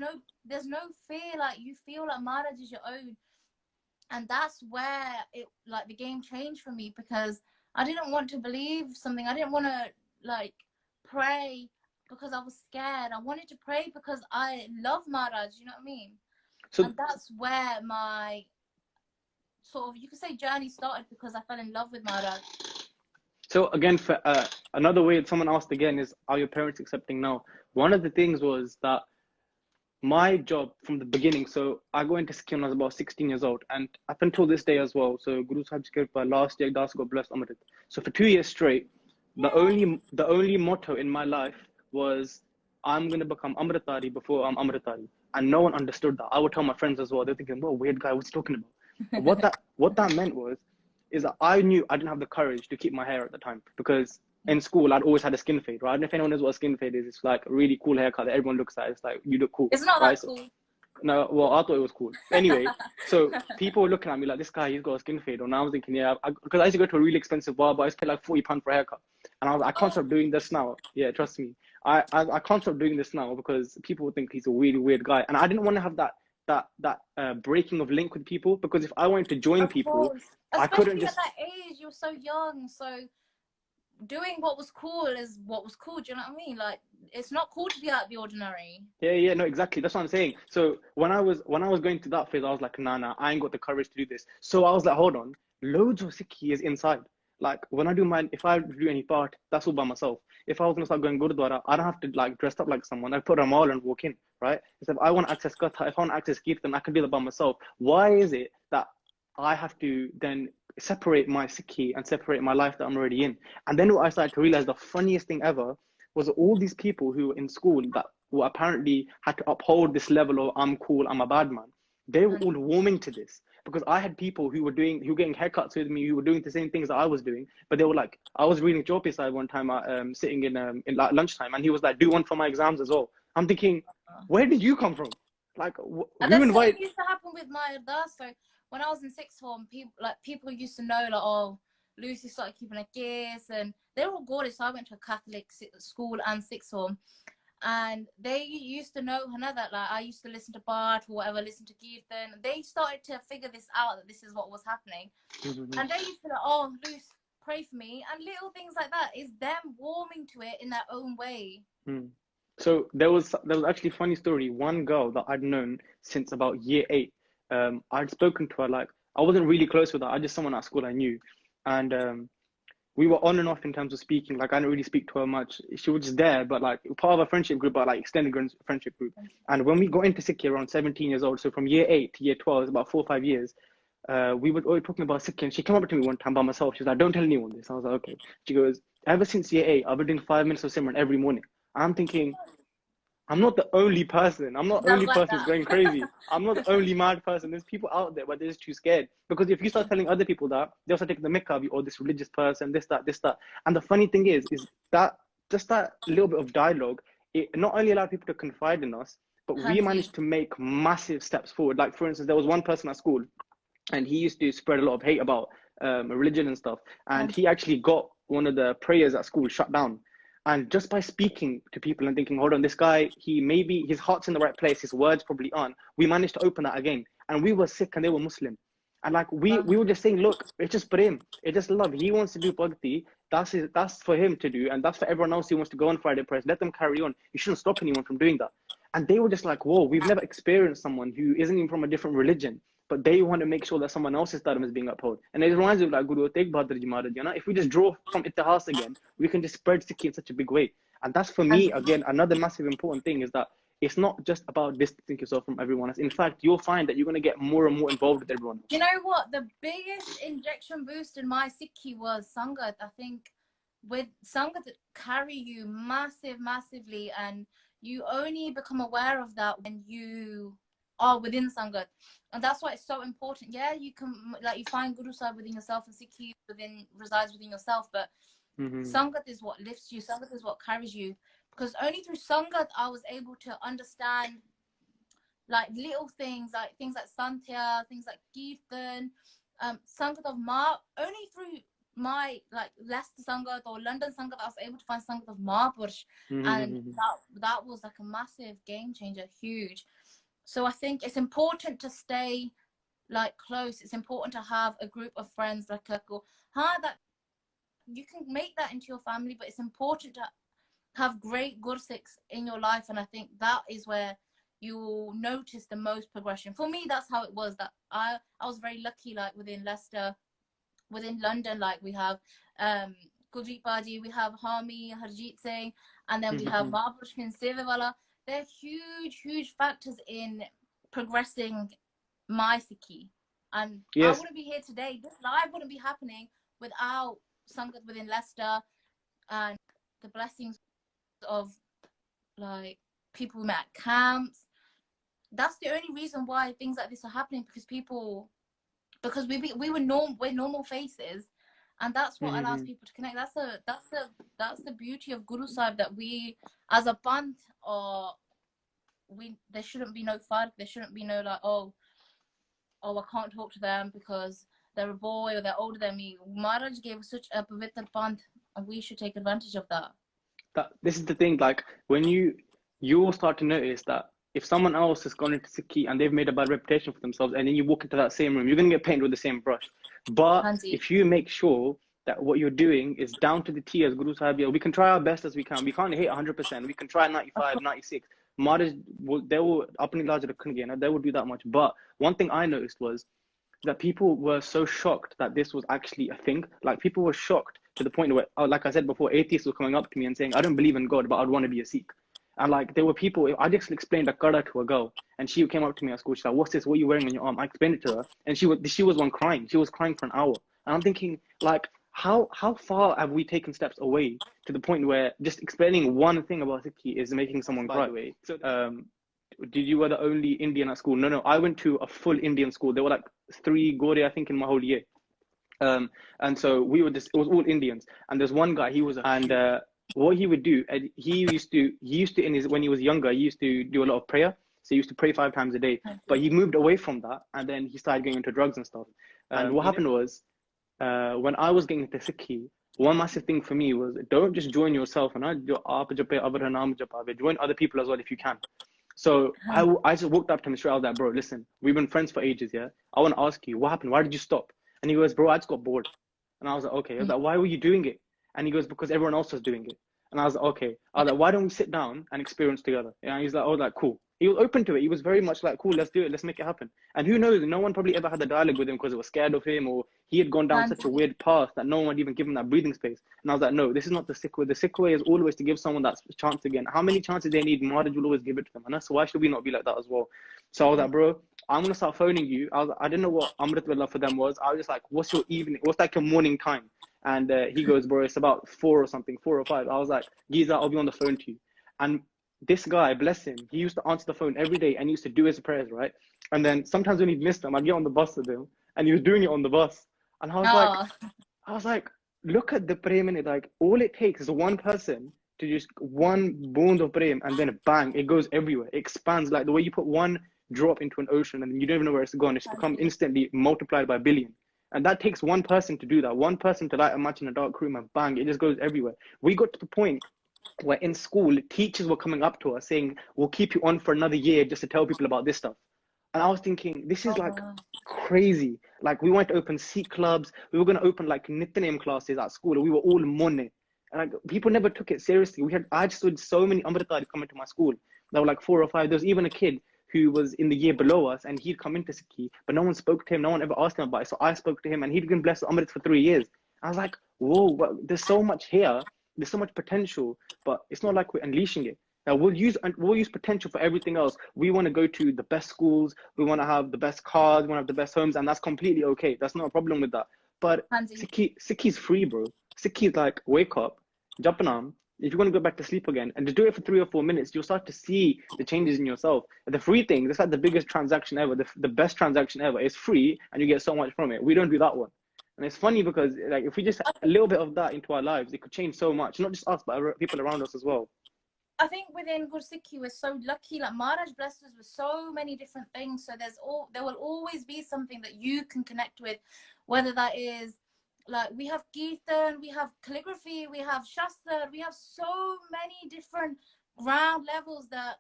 no fear. Like, you feel like Maharaj is your own, and that's where it like the game changed for me, because I didn't want to believe something. I didn't want to like pray because I was scared. I wanted to pray because I love Maharaj, you know what I mean? So, and that's where my sort of, you could say, journey started, because I fell in love with Maharaj. So again, for another way someone asked again is, are your parents accepting now? One of the things was that my job from the beginning, so I go into Sikhi when I was about 16 years old, and up until this day as well, so Guru Sahib's Kirpa, last year Das got blessed Amrit. So for 2 years straight, the only motto in my life was, I'm going to become Amritari before I'm Amritari. And no one understood that. I would tell my friends as well. They're thinking, well, weird guy, what's he talking about? What that meant is that I knew I didn't have the courage to keep my hair at the time, because in school, I'd always had a skin fade, right? I don't know if anyone knows what a skin fade is. It's like a really cool haircut that everyone looks at. It's like, you look cool. It's not right? that cool. No, well, I thought it was cool. Anyway, so people were looking at me like, this guy, he's got a skin fade. And I was thinking, yeah, because I used to go to a really expensive barber. I used to pay like £40 for a haircut. And I was like, I can't stop doing this now. Yeah, trust me. I can't stop doing this now, because people would think he's a really weird guy. And I didn't want to have that breaking of link with people, because if I wanted to join people, I couldn't just... Especially at that age, you're so young, so doing what was cool is what was cool. Do you know what I mean? Like, it's not cool to be out of the ordinary. Yeah, no, exactly. That's what I'm saying. So when I was going through that phase, I was like, nah, I ain't got the courage to do this. So I was like, hold on, loads of Sikhi is inside. Like, when I do if I do any part, that's all by myself. If I was gonna start going Gurudwara, I don't have to like dress up like someone. I put a mall and walk in, right? So if I want to access Katha, if I want to access Kirtan, I can do that by myself. Why is it that I have to then separate my Sikhi and separate my life that I'm already in? And then what I started to realize, the funniest thing ever was all these people who were in school that were apparently had to uphold this level of, I'm cool, I'm a bad man. They were all warming to this. because I had people who were getting haircuts with me, who were doing the same things that I was doing, but they were like, I was reading Jopi side one time, sitting in like lunchtime, and he was like, do one for my exams as well. I'm thinking, where did you come from? Like, who and the invited? same used to happen with my dad. So when I was in sixth form, people used to know like, oh, Lucy started keeping her kids, and they were all gorgeous. So I went to a Catholic school and sixth form, and they used to know that like I used to listen to Bart or whatever, listen to Kirtan. They started to figure this out, that this is what was happening. And they used to like, oh, Luce, pray for me, and little things like that is them warming to it in their own way. So there was actually a funny story. One girl that I'd known since about year 8, I'd spoken to her, like I wasn't really close with her, I just someone at school I knew, and we were on and off in terms of speaking. Like I didn't really speak to her much. She was just there, but like part of a friendship group, but like extended friendship group. And when we got into Sikhi around 17 years old, so from year 8 to year 12, it's about 4 or 5 years, we were always talking about Sikhi, and she came up to me one time by myself. She was like, don't tell anyone this. I was like, okay. She goes, ever since year 8, I've been doing 5 minutes of Simran every morning. I'm thinking, I'm not the only person. I'm not the only person who's going crazy. I'm not the only mad person. There's people out there, but they're just too scared. Because if you start telling other people that, they'll start taking the mick out of you, or this religious person, this, that, this, that. And the funny thing is that just that little bit of dialogue, it not only allowed people to confide in us, but we managed to make massive steps forward. Like, for instance, there was one person at school, and he used to spread a lot of hate about religion and stuff. And he actually got one of the prayers at school shut down. And just by speaking to people and thinking, hold on, this guy, his heart's in the right place, his words probably aren't. We managed to open that again. And we were Sikh and they were Muslim. And like, we were just saying, look, it's just prem. It's just love. He wants to do bhakti. That's for him to do. And that's for everyone else who wants to go on Friday prayers. Let them carry on. You shouldn't stop anyone from doing that. And they were just like, whoa, we've never experienced someone who isn't even from a different religion, but they want to make sure that someone else's dharma is being upheld. And it reminds me of like Guru Tegh Bahadur Ji Maharaj, you know, if we just draw from Itihas again, we can just spread Sikhi in such a big way. And that's, for me, again, another massive important thing is that it's not just about distancing yourself from everyone else. In fact, you'll find that you're going to get more and more involved with everyone. You know what? The biggest injection boost in my Sikhi was Sangat. I think with Sangat, it carry you massively, and you only become aware of that when you are within Sangat. And that's why it's so important. Yeah, you can, like, you find Guru Sahib within yourself, and Sikhi resides within yourself, but Sangat is what lifts you. Sangat is what carries you. Because only through Sangat I was able to understand like little things like Santya, things like Kirtan, Sangat of Ma. Only through my like Leicester Sangat or London Sangat I was able to find Sangat of Mahapurush, and that was like a massive game changer, huge. So I think it's important to stay like close. It's important to have a group of friends like that you can make that into your family, but it's important to have great Gursikhs in your life. And I think that is where you will notice the most progression. For me, that's how it was. That I was very lucky, like within Leicester, within London, like we have Kuljeet Baji, we have Hami, Harjeet Singh, and then we have Mahapurush and Sevewala. They're huge factors in progressing my Sikhi. And I wouldn't be here today. This live wouldn't be happening without Sangat within Leicester and the blessings of like people we met at camps. That's the only reason why things like this are happening, because we're normal faces, and that's what allows people to connect. That's the beauty of Guru Sahib, that we as a band there shouldn't be no fark. There shouldn't be no like, oh I can't talk to them because they're a boy or they're older than me. Maharaj gave such a pavitra panth, and we should take advantage of that. This is the thing, like when you'll start to notice that if someone else has gone into Sikhi and they've made a bad reputation for themselves, and then you walk into that same room, you're going to get painted with the same brush. But if you make sure that what you're doing is down to the T as Guru Sahib, we can try our best as we can. We can't hit 100%. We can try 95, 96. Maharaj, they will do that much. But one thing I noticed was that people were so shocked that this was actually a thing. Like, people were shocked to the point where, like I said before, atheists were coming up to me and saying, I don't believe in God, but I'd want to be a Sikh. And like, there were people, I just explained a kada to a girl, and she came up to me at school. She's like, what's this? What are you wearing on your arm? I explained it to her, and she was one crying. She was crying for an hour. And I'm thinking, like, how far have we taken steps away to the point where just explaining one thing about Sikhi is making someone cry? So were the only Indian at school? No, I went to a full Indian school. There were like 3 Gore, I think, in my whole year. And so we were just, it was all Indians. And there's one guy, he was, and what he would do, he used to in his, when he was younger, he used to do a lot of prayer. So he used to pray 5 times a day, but he moved away from that, and then he started going into drugs and stuff. And what happened was, when I was getting into Sikhi, one massive thing for me was, don't just join yourself, and join other people as well if you can. So I just walked up to him straight. I was like, bro, listen, we've been friends for ages, yeah? I want to ask you, what happened? Why did you stop? And he goes, bro, I just got bored. And I was like, okay. I was like, why were you doing it? And he goes, because everyone else was doing it. And I was like, okay. I was like, why don't we sit down and experience together? And he's like, oh, like, cool. He was open to it. He was very much like, cool, let's do it. Let's make it happen. And who knows, no one probably ever had a dialogue with him because they were scared of him, or he had gone down such a weird path that no one would even give him that breathing space. And I was like, no, this is not the Sikh way. The Sikh way is always to give someone that chance again. How many chances they need, Maharaj will always give it to them. And so why should we not be like that as well? So I was like, bro, I'm going to start phoning you. I didn't know what Amrit Wallah for them was. I was just like, what's your evening? What's like your morning time? And he goes, bro, it's about 4 or something, 4 or 5. I was like, Giza, I'll be on the phone to you. And this guy, bless him, he used to answer the phone every day and he used to do his prayers, right? And then sometimes when he'd missed them, I'd get on the bus with him and he was doing it on the bus. And I was like, look at the prayer minute. Like, all it takes is one person to just one bond of prayer, and then bang, it goes everywhere. It expands like the way you put one drop into an ocean and you don't even know where it's gone. It's become instantly multiplied by a billion. And that takes one person to do that. One person to light a match in a dark room and bang, it just goes everywhere. We got to the point where in school, teachers were coming up to us saying, we'll keep you on for another year just to tell people about this stuff. And I was thinking, this is like crazy. Like, we wanted to open Sikh clubs. We were going to open like Nityanem classes at school. We were all money. And like, people never took it seriously. I just saw so many Amritari come into my school. There were like 4 or 5. There was even a kid who was in the year below us, and he'd come into Sikhi, but no one spoke to him. No one ever asked him about it. So I spoke to him, and he'd been blessed with Amrit for 3 years. I was like, whoa, there's so much here. There's so much potential, but it's not like we're unleashing it. Now we'll use potential for everything else. We want to go to the best schools. We want to have the best cars. We want to have the best homes, and that's completely okay. That's not a problem with that. But Sikhi's free, bro. Sikhi's like, wake up, Japanam. If you want to go back to sleep again and just do it for 3 or 4 minutes, you'll start to see the changes in yourself. The free thing, that's like the biggest transaction ever. The best transaction ever. It's free and you get so much from it. We don't do that one. And it's funny because like if we just a little bit of that into our lives, it could change so much. Not just us, but people around us as well. I think within Gursikhi, we're so lucky. Like, Maharaj blessed us with so many different things. So there will always be something that you can connect with, whether that is like, we have Kirtan, we have calligraphy, we have Shastra, we have so many different ground levels that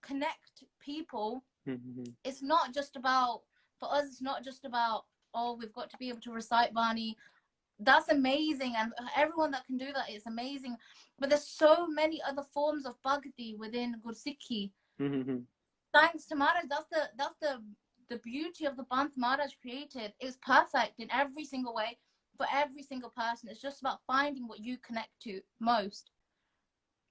connect people. It's not just about, for us, it's not just about, oh, we've got to be able to recite Bani. That's amazing, and everyone that can do that is amazing. But there's so many other forms of bhakti within Gursikhi. Thanks to Maharaj, that's the beauty of the Panth Maharaj created. It's perfect in every single way for every single person. It's just about finding what you connect to most.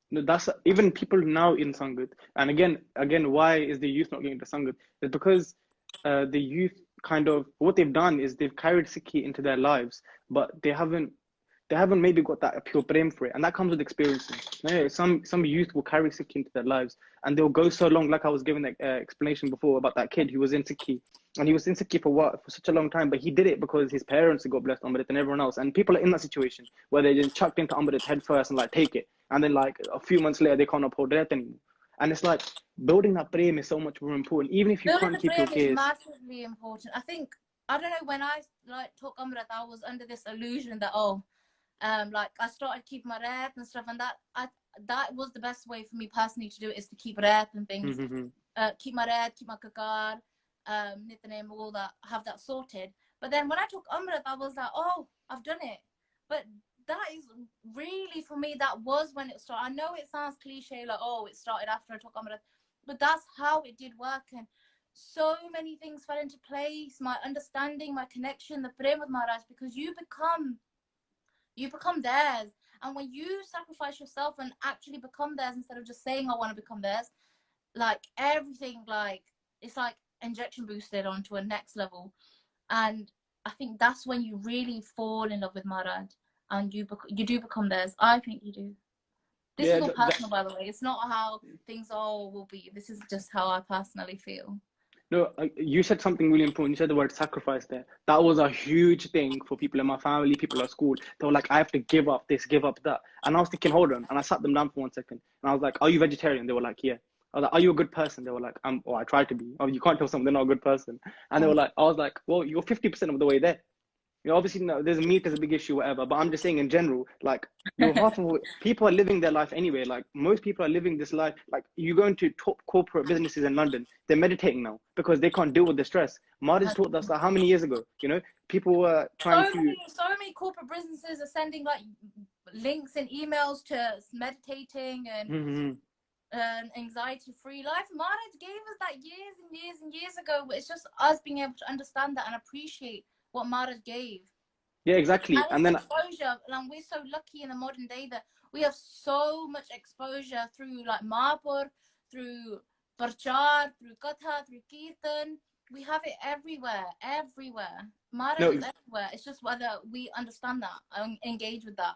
No, that's even people now in Sangat. And again, why is the youth not getting to Sangat? It's because the youth kind of, what they've done is they've carried Sikhi into their lives, but they haven't maybe got that pure prem for it, and that comes with experiences. Yeah, some youth will carry Sikhi into their lives, and they'll go so long. Like I was giving that explanation before about that kid who was in Sikhi, and he was in Sikhi for such a long time, but he did it because his parents had got blessed Amrit and everyone else. And people are in that situation where they just chucked into Amrit head first and like take it, and then like a few months later they can't uphold that anymore. And it's like building that prem is so much more important, even if you can't keep your gears. Is massively important. I don't know, when I like took Amrit, I was under this illusion that like I started keeping my red and stuff, and that was the best way for me personally to do it, is to keep red and things. Keep my red, keep my kakar, Nityanem, all that, have that sorted. But then when I took Amrit, I was like, oh, I've done it. But that is really, for me, that was when it started. I know it sounds cliche, like, oh, it started after I took Amrit, but that's how it did work. And so many things fell into place, my understanding, my connection, the prem with Maharaj, because you become theirs. And when you sacrifice yourself and actually become theirs, instead of just saying I want to become theirs, like everything, like it's like injection boosted onto a next level. And I think that's when you really fall in love with Maharaj, and you do become theirs. I think you do. This is all personal, by the way. It's not how things all will be. This is just how I personally feel. No, you said something really important. You said the word sacrifice there. That was a huge thing for people in my family, people at school. They were like, I have to give up this, give up that. And I was thinking, hold on. And I sat them down for 1 second. And I was like, are you vegetarian? They were like, yeah. I was like, are you a good person? They were like, or I try to be. Oh, you can't tell someone they're not a good person. And they were like, I was like, well, you're 50% of the way there. You know, obviously, no, there's meat is a big issue, whatever. But I'm just saying in general, like, you're half of people are living their life anyway. Like, most people are living this life. Like, you go into top corporate businesses in London, they're meditating now because they can't deal with the stress. Martyrs taught us, like, how many years ago? You know, people were trying so many corporate businesses are sending like links and emails to meditating and anxiety-free life. Martyrs gave us that years and years and years ago. It's just us being able to understand that and appreciate what Maharaj gave. Yeah, exactly. And then exposure, and we're so lucky in the modern day that we have so much exposure through like Mahapur, through Parchar, through Katha, through Kirtan. We have it everywhere. Maharaj is everywhere. It's just whether we understand that and engage with that.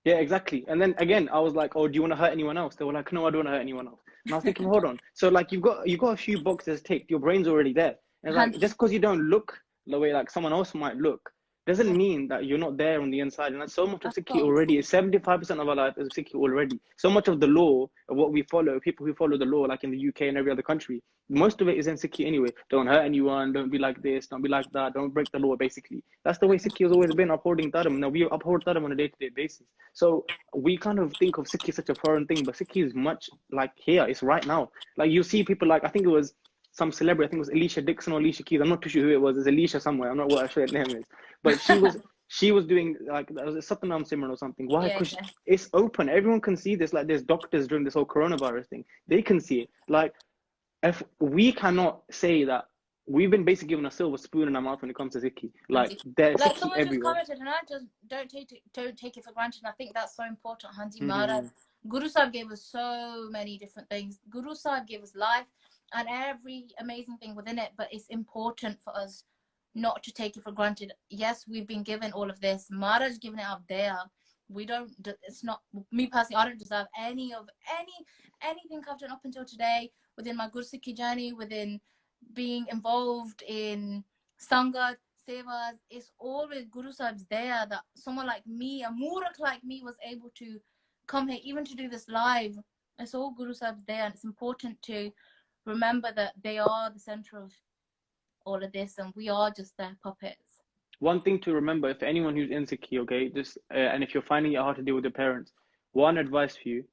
Yeah, exactly. And then again, I was like, oh, do you want to hurt anyone else? They were like, no, I don't want to hurt anyone else. And I was thinking, hold on. So like you've got a few boxes ticked. Your brain's already there. And like just because you don't look the way like someone else might look doesn't mean that you're not there on the inside. And that's so much of Sikhi already. 75% of our life is Sikhi already. So much of the law of what we follow, people who follow the law, like in the UK and every other country, most of it is in Sikhi anyway. Don't hurt anyone. Don't be like this. Don't be like that. Don't break the law, basically. That's the way Sikhi has always been, upholding Dharam. Now we uphold Dharam on a day-to-day basis. So we kind of think of Sikhi as such a foreign thing, but Sikhi is much like here. It's right now. Like you see people like, I think it was some celebrity, I think it was Alicia Dixon or Alicia Keys. I'm not too sure who it was. It's Alicia somewhere. I'm not what her name is. But she was doing like, was it Satnam Simran or something? Why? Because it's open. Everyone can see this. Like there's doctors during this whole coronavirus thing. They can see it. Like if we cannot say that we've been basically given a silver spoon in our mouth when it comes to Sikhi. Like there's like Sikhi someone everywhere. just commented, and I just don't take it for granted. And I think that's so important. Hanji Maharaj, Guru Sahib gave us so many different things. Guru Sahib gave us life and every amazing thing within it, but it's important for us not to take it for granted. Yes, we've been given all of this. Maharaj given it out there. We don't, it's not, me personally, I don't deserve anything I've done up until today within my Gursikhi journey, within being involved in Sangat, Sevas. It's always Guru Sahib's there that someone like me, a Murak like me, was able to come here, even to do this live. It's all Guru Sahib's there, and it's important to remember that they are the center of all of this and we are just their puppets. One thing to remember, if anyone who's insecure, okay, just and if you're finding it hard to deal with your parents, one advice for you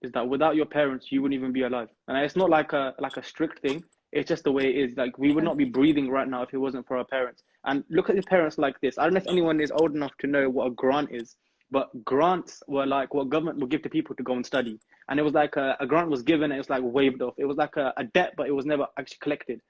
is that without your parents, you wouldn't even be alive. And it's not like a strict thing. It's just the way it is. Like we would not be breathing right now if it wasn't for our parents. And look at your parents like this. I don't know if anyone is old enough to know what a grant is, but grants were like what government would give to people to go and study. And it was like a grant was given and it was like waived off. It was like a debt, but it was never actually collected.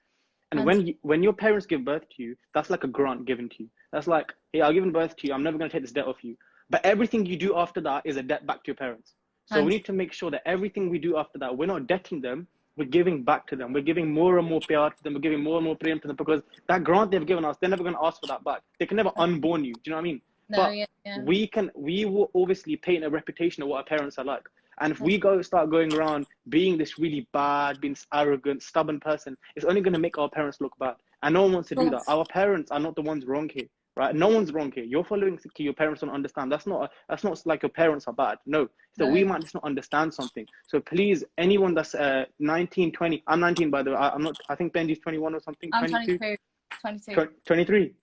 And when your parents give birth to you, that's like a grant given to you. That's like, hey, I've given birth to you. I'm never going to take this debt off you. But everything you do after that is a debt back to your parents. So we need to make sure that everything we do after that, we're not debting them. We're giving back to them. We're giving more and more pyar to them. We're giving more and more prem to them because that grant they've given us, they're never going to ask for that back. They can never unborn you. Do you know what I mean? No, but we will obviously paint a reputation of what our parents are like. And if we start going around being this really bad, being arrogant, stubborn person, it's only going to make our parents look bad. And no one wants to do that. Our parents are not the ones wrong here, right? No one's wrong here. You're following Sikhi, your parents don't understand. That's not like your parents are bad. No. So we might just not understand something. So please, anyone that's 19, 20, I'm 19 by the way. I'm not, I think Benji's 21 or something. I'm 22. 22. 23.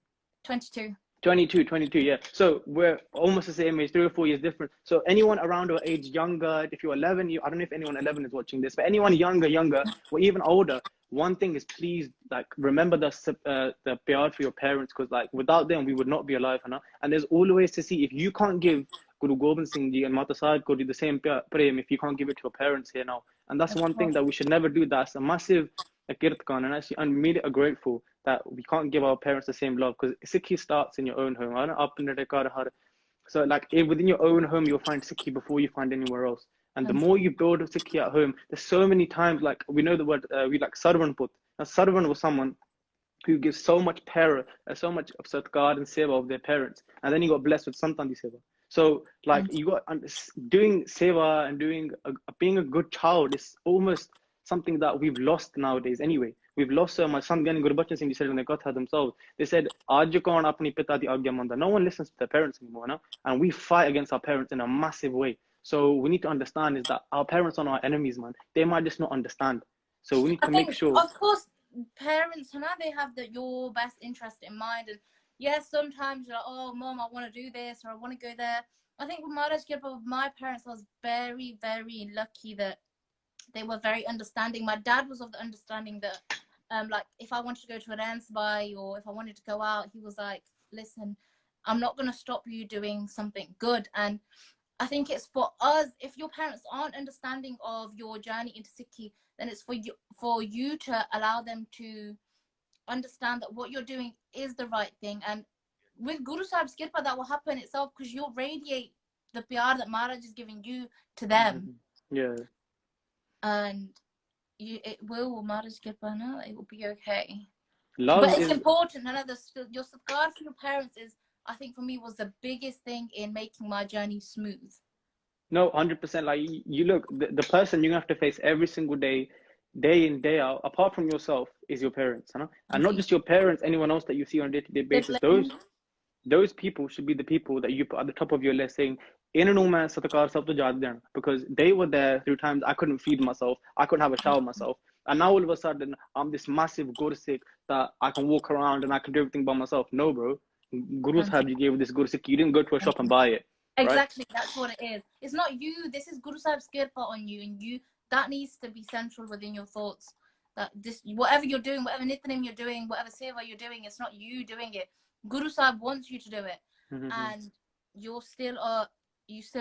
22. 22, yeah. So we're almost the same age, 3 or 4 years different. So anyone around our age younger, if you're 11, I don't know if anyone 11 is watching this, but anyone younger, or even older, one thing is please like remember the pyar for your parents, because like without them we would not be alive, and there's always to see if you can't give Guru Gobind Singh Ji and Mata Sahib Gauri the same prem if you can't give it to your parents here now. And that's one thing that we should never do. That's a massive kirtkan, and actually I'm really grateful that we can't give our parents the same love, because Sikhi starts in your own home. So like within your own home you'll find Sikhi before you find anywhere else. And the more you build a Sikhi at home, there's so many times, like we know the word we like Sarvan Put. Now Sarvan was someone who gives so much para, so much of satkar and seva of their parents, and then he got blessed with Santandi seva. So like And you got doing seva and being a good child is almost something that we've lost nowadays anyway. We've lost so much. Some Gurbachan Singh said when they got her themselves, they said, "Aaj kaun apni pita di aagya manda." No one listens to their parents anymore, no? And we fight against our parents in a massive way. So we need to understand is that our parents are not our enemies, man. They might just not understand. So we need I to make think, sure. of course, parents, they have your best interest in mind. And yes, sometimes you're like, oh, mom, I want to do this or I want to go there. I think with my parents, I was very, very lucky that they were very understanding. My dad was of the understanding that, like, if I wanted to go to an dance by or if I wanted to go out, he was like, listen, I'm not going to stop you doing something good. And I think it's for us, if your parents aren't understanding of your journey into Sikhi, then it's for you to allow them to understand that what you're doing is the right thing. And with Guru Sahib's Kirpa, that will happen itself because you'll radiate the pyar that Maharaj is giving you to them. Yeah. And it will, Maharaj Kirpa, no, it will be okay. Love but it's is important. Your sadkar for your parents is, I think for me, was the biggest thing in making my journey smooth. no 100%. Like you look, the person you have to face every single day, day in day out, apart from yourself, is your parents, you know? And not just your parents, anyone else that you see on a day-to-day basis. Those people should be the people that you put at the top of your list, saying, because they were there through times I couldn't feed myself, I couldn't have a shower myself, and now all of a sudden I'm this massive Gursik that I can walk around and I can do everything by myself. No, bro. Guru Sahib, you gave this Gursik. You didn't go to a shop and buy it. Exactly, right? That's what it is. It's not you. This is Guru Sahib's kirpa on you, and that needs to be central within your thoughts. That this, whatever you're doing, whatever nithanim you're doing, whatever seva you're doing, it's not you doing it. Guru Sahib wants you to do it, and you still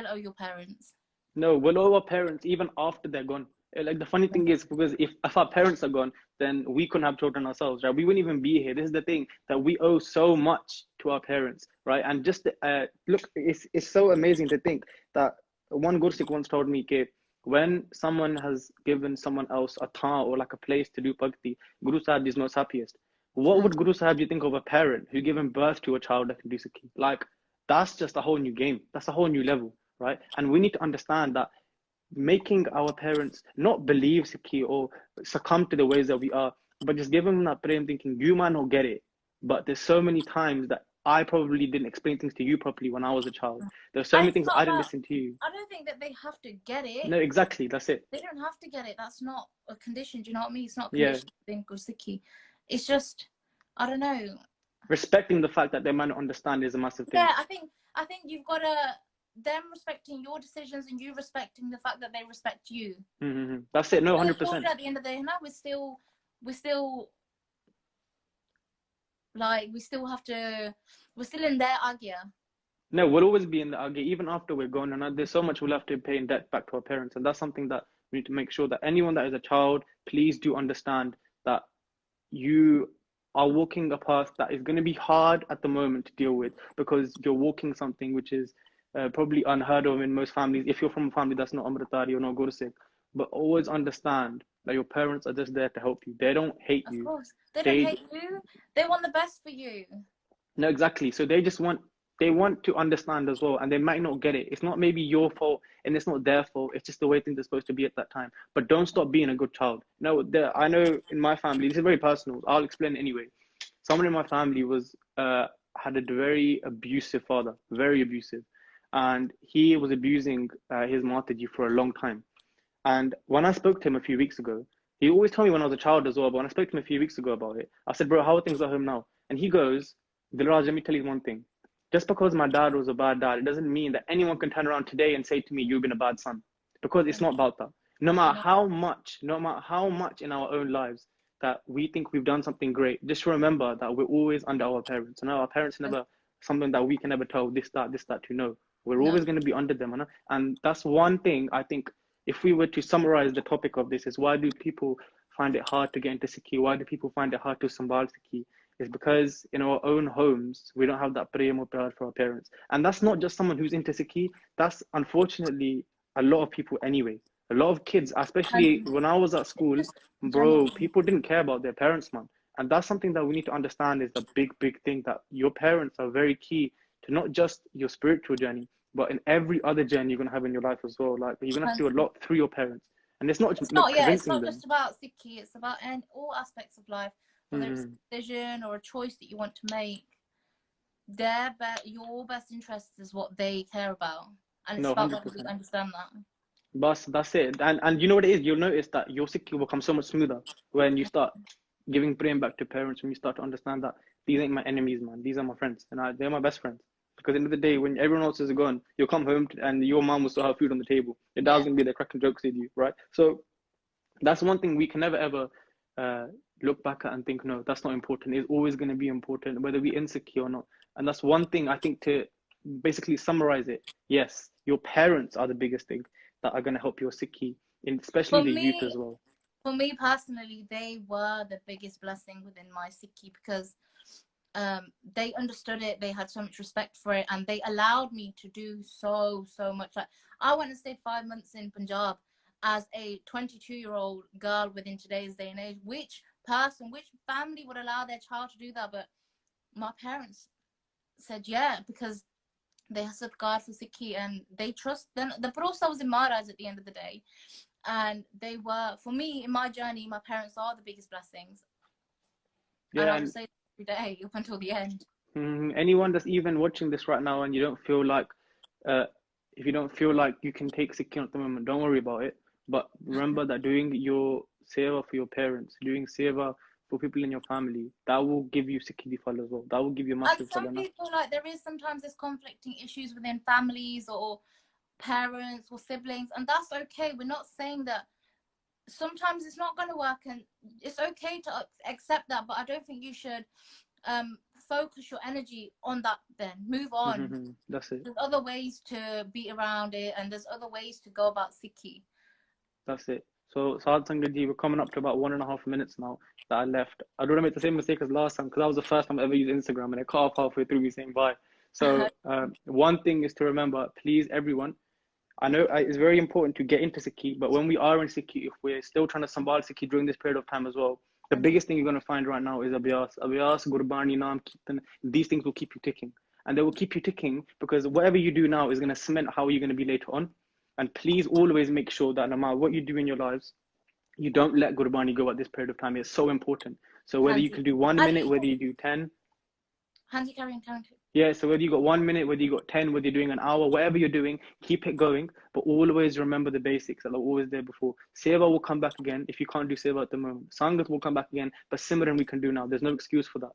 owe your parents. No, we'll owe our parents even after they're gone. Like the funny thing is, because if our parents are gone, then we couldn't have children ourselves, right? We wouldn't even be here. This is the thing, that we owe so much to our parents, right? And just look, it's so amazing to think that one Gursik once told me, that when someone has given someone else a tha or like a place to do bhakti, Guru Sahib is most happiest. What would Guru Sahib you think of a parent who given birth to a child that can do Sikhi? Like, that's just a whole new game. That's a whole new level, right? And we need to understand that making our parents not believe Sikhi or succumb to the ways that we are, but just give them that prem, thinking you might not get it, but there's so many times that I probably didn't explain things to you properly when I was a child. There's so many things I didn't listen to you. I don't think that they have to get it. No, exactly, that's it. They don't have to get it. That's not a condition. Do you know what I mean? It's not a condition being Sikhi. It's just, I don't know. Respecting the fact that they might not understand is a massive thing. Yeah, I think you've got to, them respecting your decisions and you respecting the fact that they respect you. That's it. No, 100%. At the end of the day, we're still like, we're still in their agya. No, we'll always be in the agya even after we're gone, and there's so much we'll have to pay in debt back to our parents, and that's something that we need to make sure that anyone that is a child, please do understand that you are walking a path that is going to be hard at the moment to deal with, because you're walking something which is probably unheard of in most families, if you're from a family that's not Amritari or not Gursik. But always understand that your parents are just there to help you. They don't hate you. Of course. They don't hate you. They want the best for you. No, exactly. So they want to understand as well, and they might not get it. It's not maybe your fault, and it's not their fault. It's just the way things are supposed to be at that time. But don't stop being a good child. No, I know in my family, this is very personal. I'll explain it anyway. Someone in my family had a very abusive father, very abusive. And he was abusing his Mataji for a long time. And when I spoke to him a few weeks ago, he always told me when I was a child as well, but when I spoke to him a few weeks ago about it, I said, bro, how are things at home now? And he goes, Dilraj, let me tell you one thing. Just because my dad was a bad dad, it doesn't mean that anyone can turn around today and say to me, you've been a bad son. Because it's not about that. No matter how much in our own lives that we think we've done something great, just remember that we're always under our parents. And our parents never, something that we can never tell this, that to know. We're always going to be under them. And that's one thing I think, if we were to summarize the topic of this, is why do people find it hard to get into Sikhi? Why do people find it hard to sambal Sikhi? Is because in our own homes, we don't have that prem or pyar for our parents. And that's not just someone who's into Sikhi. That's unfortunately a lot of people anyway. A lot of kids, especially when I was at school, bro, people didn't care about their parents, man. And that's something that we need to understand, is the big thing, that your parents are very key to not just your spiritual journey, but in every other journey you're gonna have in your life as well. Like you're gonna have to do a lot through your parents, and it's not just yeah, it's convincing not them. just about Sikhi, it's about all aspects of life, whether it's a decision or a choice that you want to make. Your best interest is what they care about, and it's No, about whether 100%. you understand that. But that's it. And you know what it is? You'll notice that your Sikhi will become so much smoother when you start giving brain back to parents, when you start to understand that these ain't my enemies, man. These are my friends, and they're my best friends. Because at the end of the day, when everyone else is gone, you'll come home and your mom will still have food on the table. Your dad's gonna be there cracking jokes with you, right? So that's one thing we can never ever look back at and think, no, that's not important. It's always going to be important, whether we're insecure or not. And that's one thing I think, to basically summarize it. Yes, your parents are the biggest thing that are going to help your Sikhi, especially the youth as well. For me personally, they were the biggest blessing within my Sikhi, because they understood it, they had so much respect for it, and they allowed me to do so much. Like, I went and stayed 5 months in Punjab as a 22-year-old girl within today's day and age. Which family would allow their child to do that? But my parents said yeah, because they have God for Sikhi and they trust them. The Parosa was in Maharaj at the end of the day, and they were, for me in my journey, my parents are the biggest blessings. Yeah, and I would say every day up until the end. Anyone that's even watching this right now and you don't feel like if you don't feel like you can take Sikhi at the moment, don't worry about it. But remember that doing your seva for your parents, doing seva for people in your family, that will give you Sikhi fal as well. That will give you massive fal. And some people, like, there is sometimes there's conflicting issues within families or parents or siblings, and that's okay. We're not saying that sometimes it's not going to work, and it's okay to accept that, but I don't think you should focus your energy on that. Then move on. That's it. There's other ways to be around it, and there's other ways to go about Sikhi. That's it. So Sad Sangat ji, we're coming up to about 1.5 minutes now that I left. I don't want to make the same mistake as last time, because that was the first time I ever used Instagram and I cut off halfway through me saying bye. So one thing is to remember, please everyone, I know it's very important to get into Sikhi, but when we are in Sikhi, if we're still trying to sambal Sikhi during this period of time as well, the biggest thing you're going to find right now is Abhyas, Gurbani, Naam, Kirtan. These things will keep you ticking. And they will keep you ticking because whatever you do now is going to cement how you're going to be later on. And please always make sure that no matter what you do in your lives, you don't let Gurbani go at this period of time. It's so important. So whether you can do 1 minute, whether you do 10. Handy, carry on. Yeah, so whether you got 1 minute, whether you got 10, whether you're doing an hour, whatever you're doing, keep it going. But always remember the basics that are always there before. Seva will come back again if you can't do Seva at the moment. Sangat will come back again, but Simran we can do now. There's no excuse for that.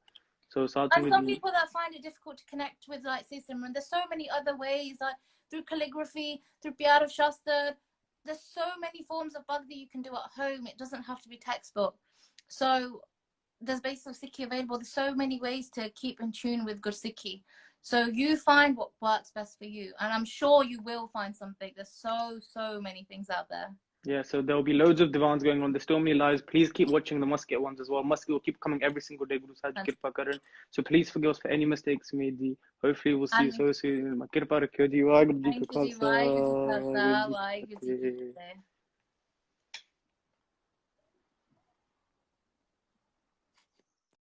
So and some people that find it difficult to connect with, like, say, Simran, there's so many other ways, like through calligraphy, through Pyar of Shastra. There's so many forms of bhakti you can do at home. It doesn't have to be textbook. So there's basic Sikhi available. There's so many ways to keep in tune with good Sikhi. So you find what works best for you, and I'm sure you will find something. There's so many things out there. Yeah, so there will be loads of divans going on. There's so many lives. Please keep watching the Muscat ones as well. Muscat will keep coming every single day. Guru Sahib Kirpa Karan. So please forgive us for any mistakes made. Hopefully we'll see you so soon. Kirpa rakhiyo ji. Waheguru ji ka khalsa.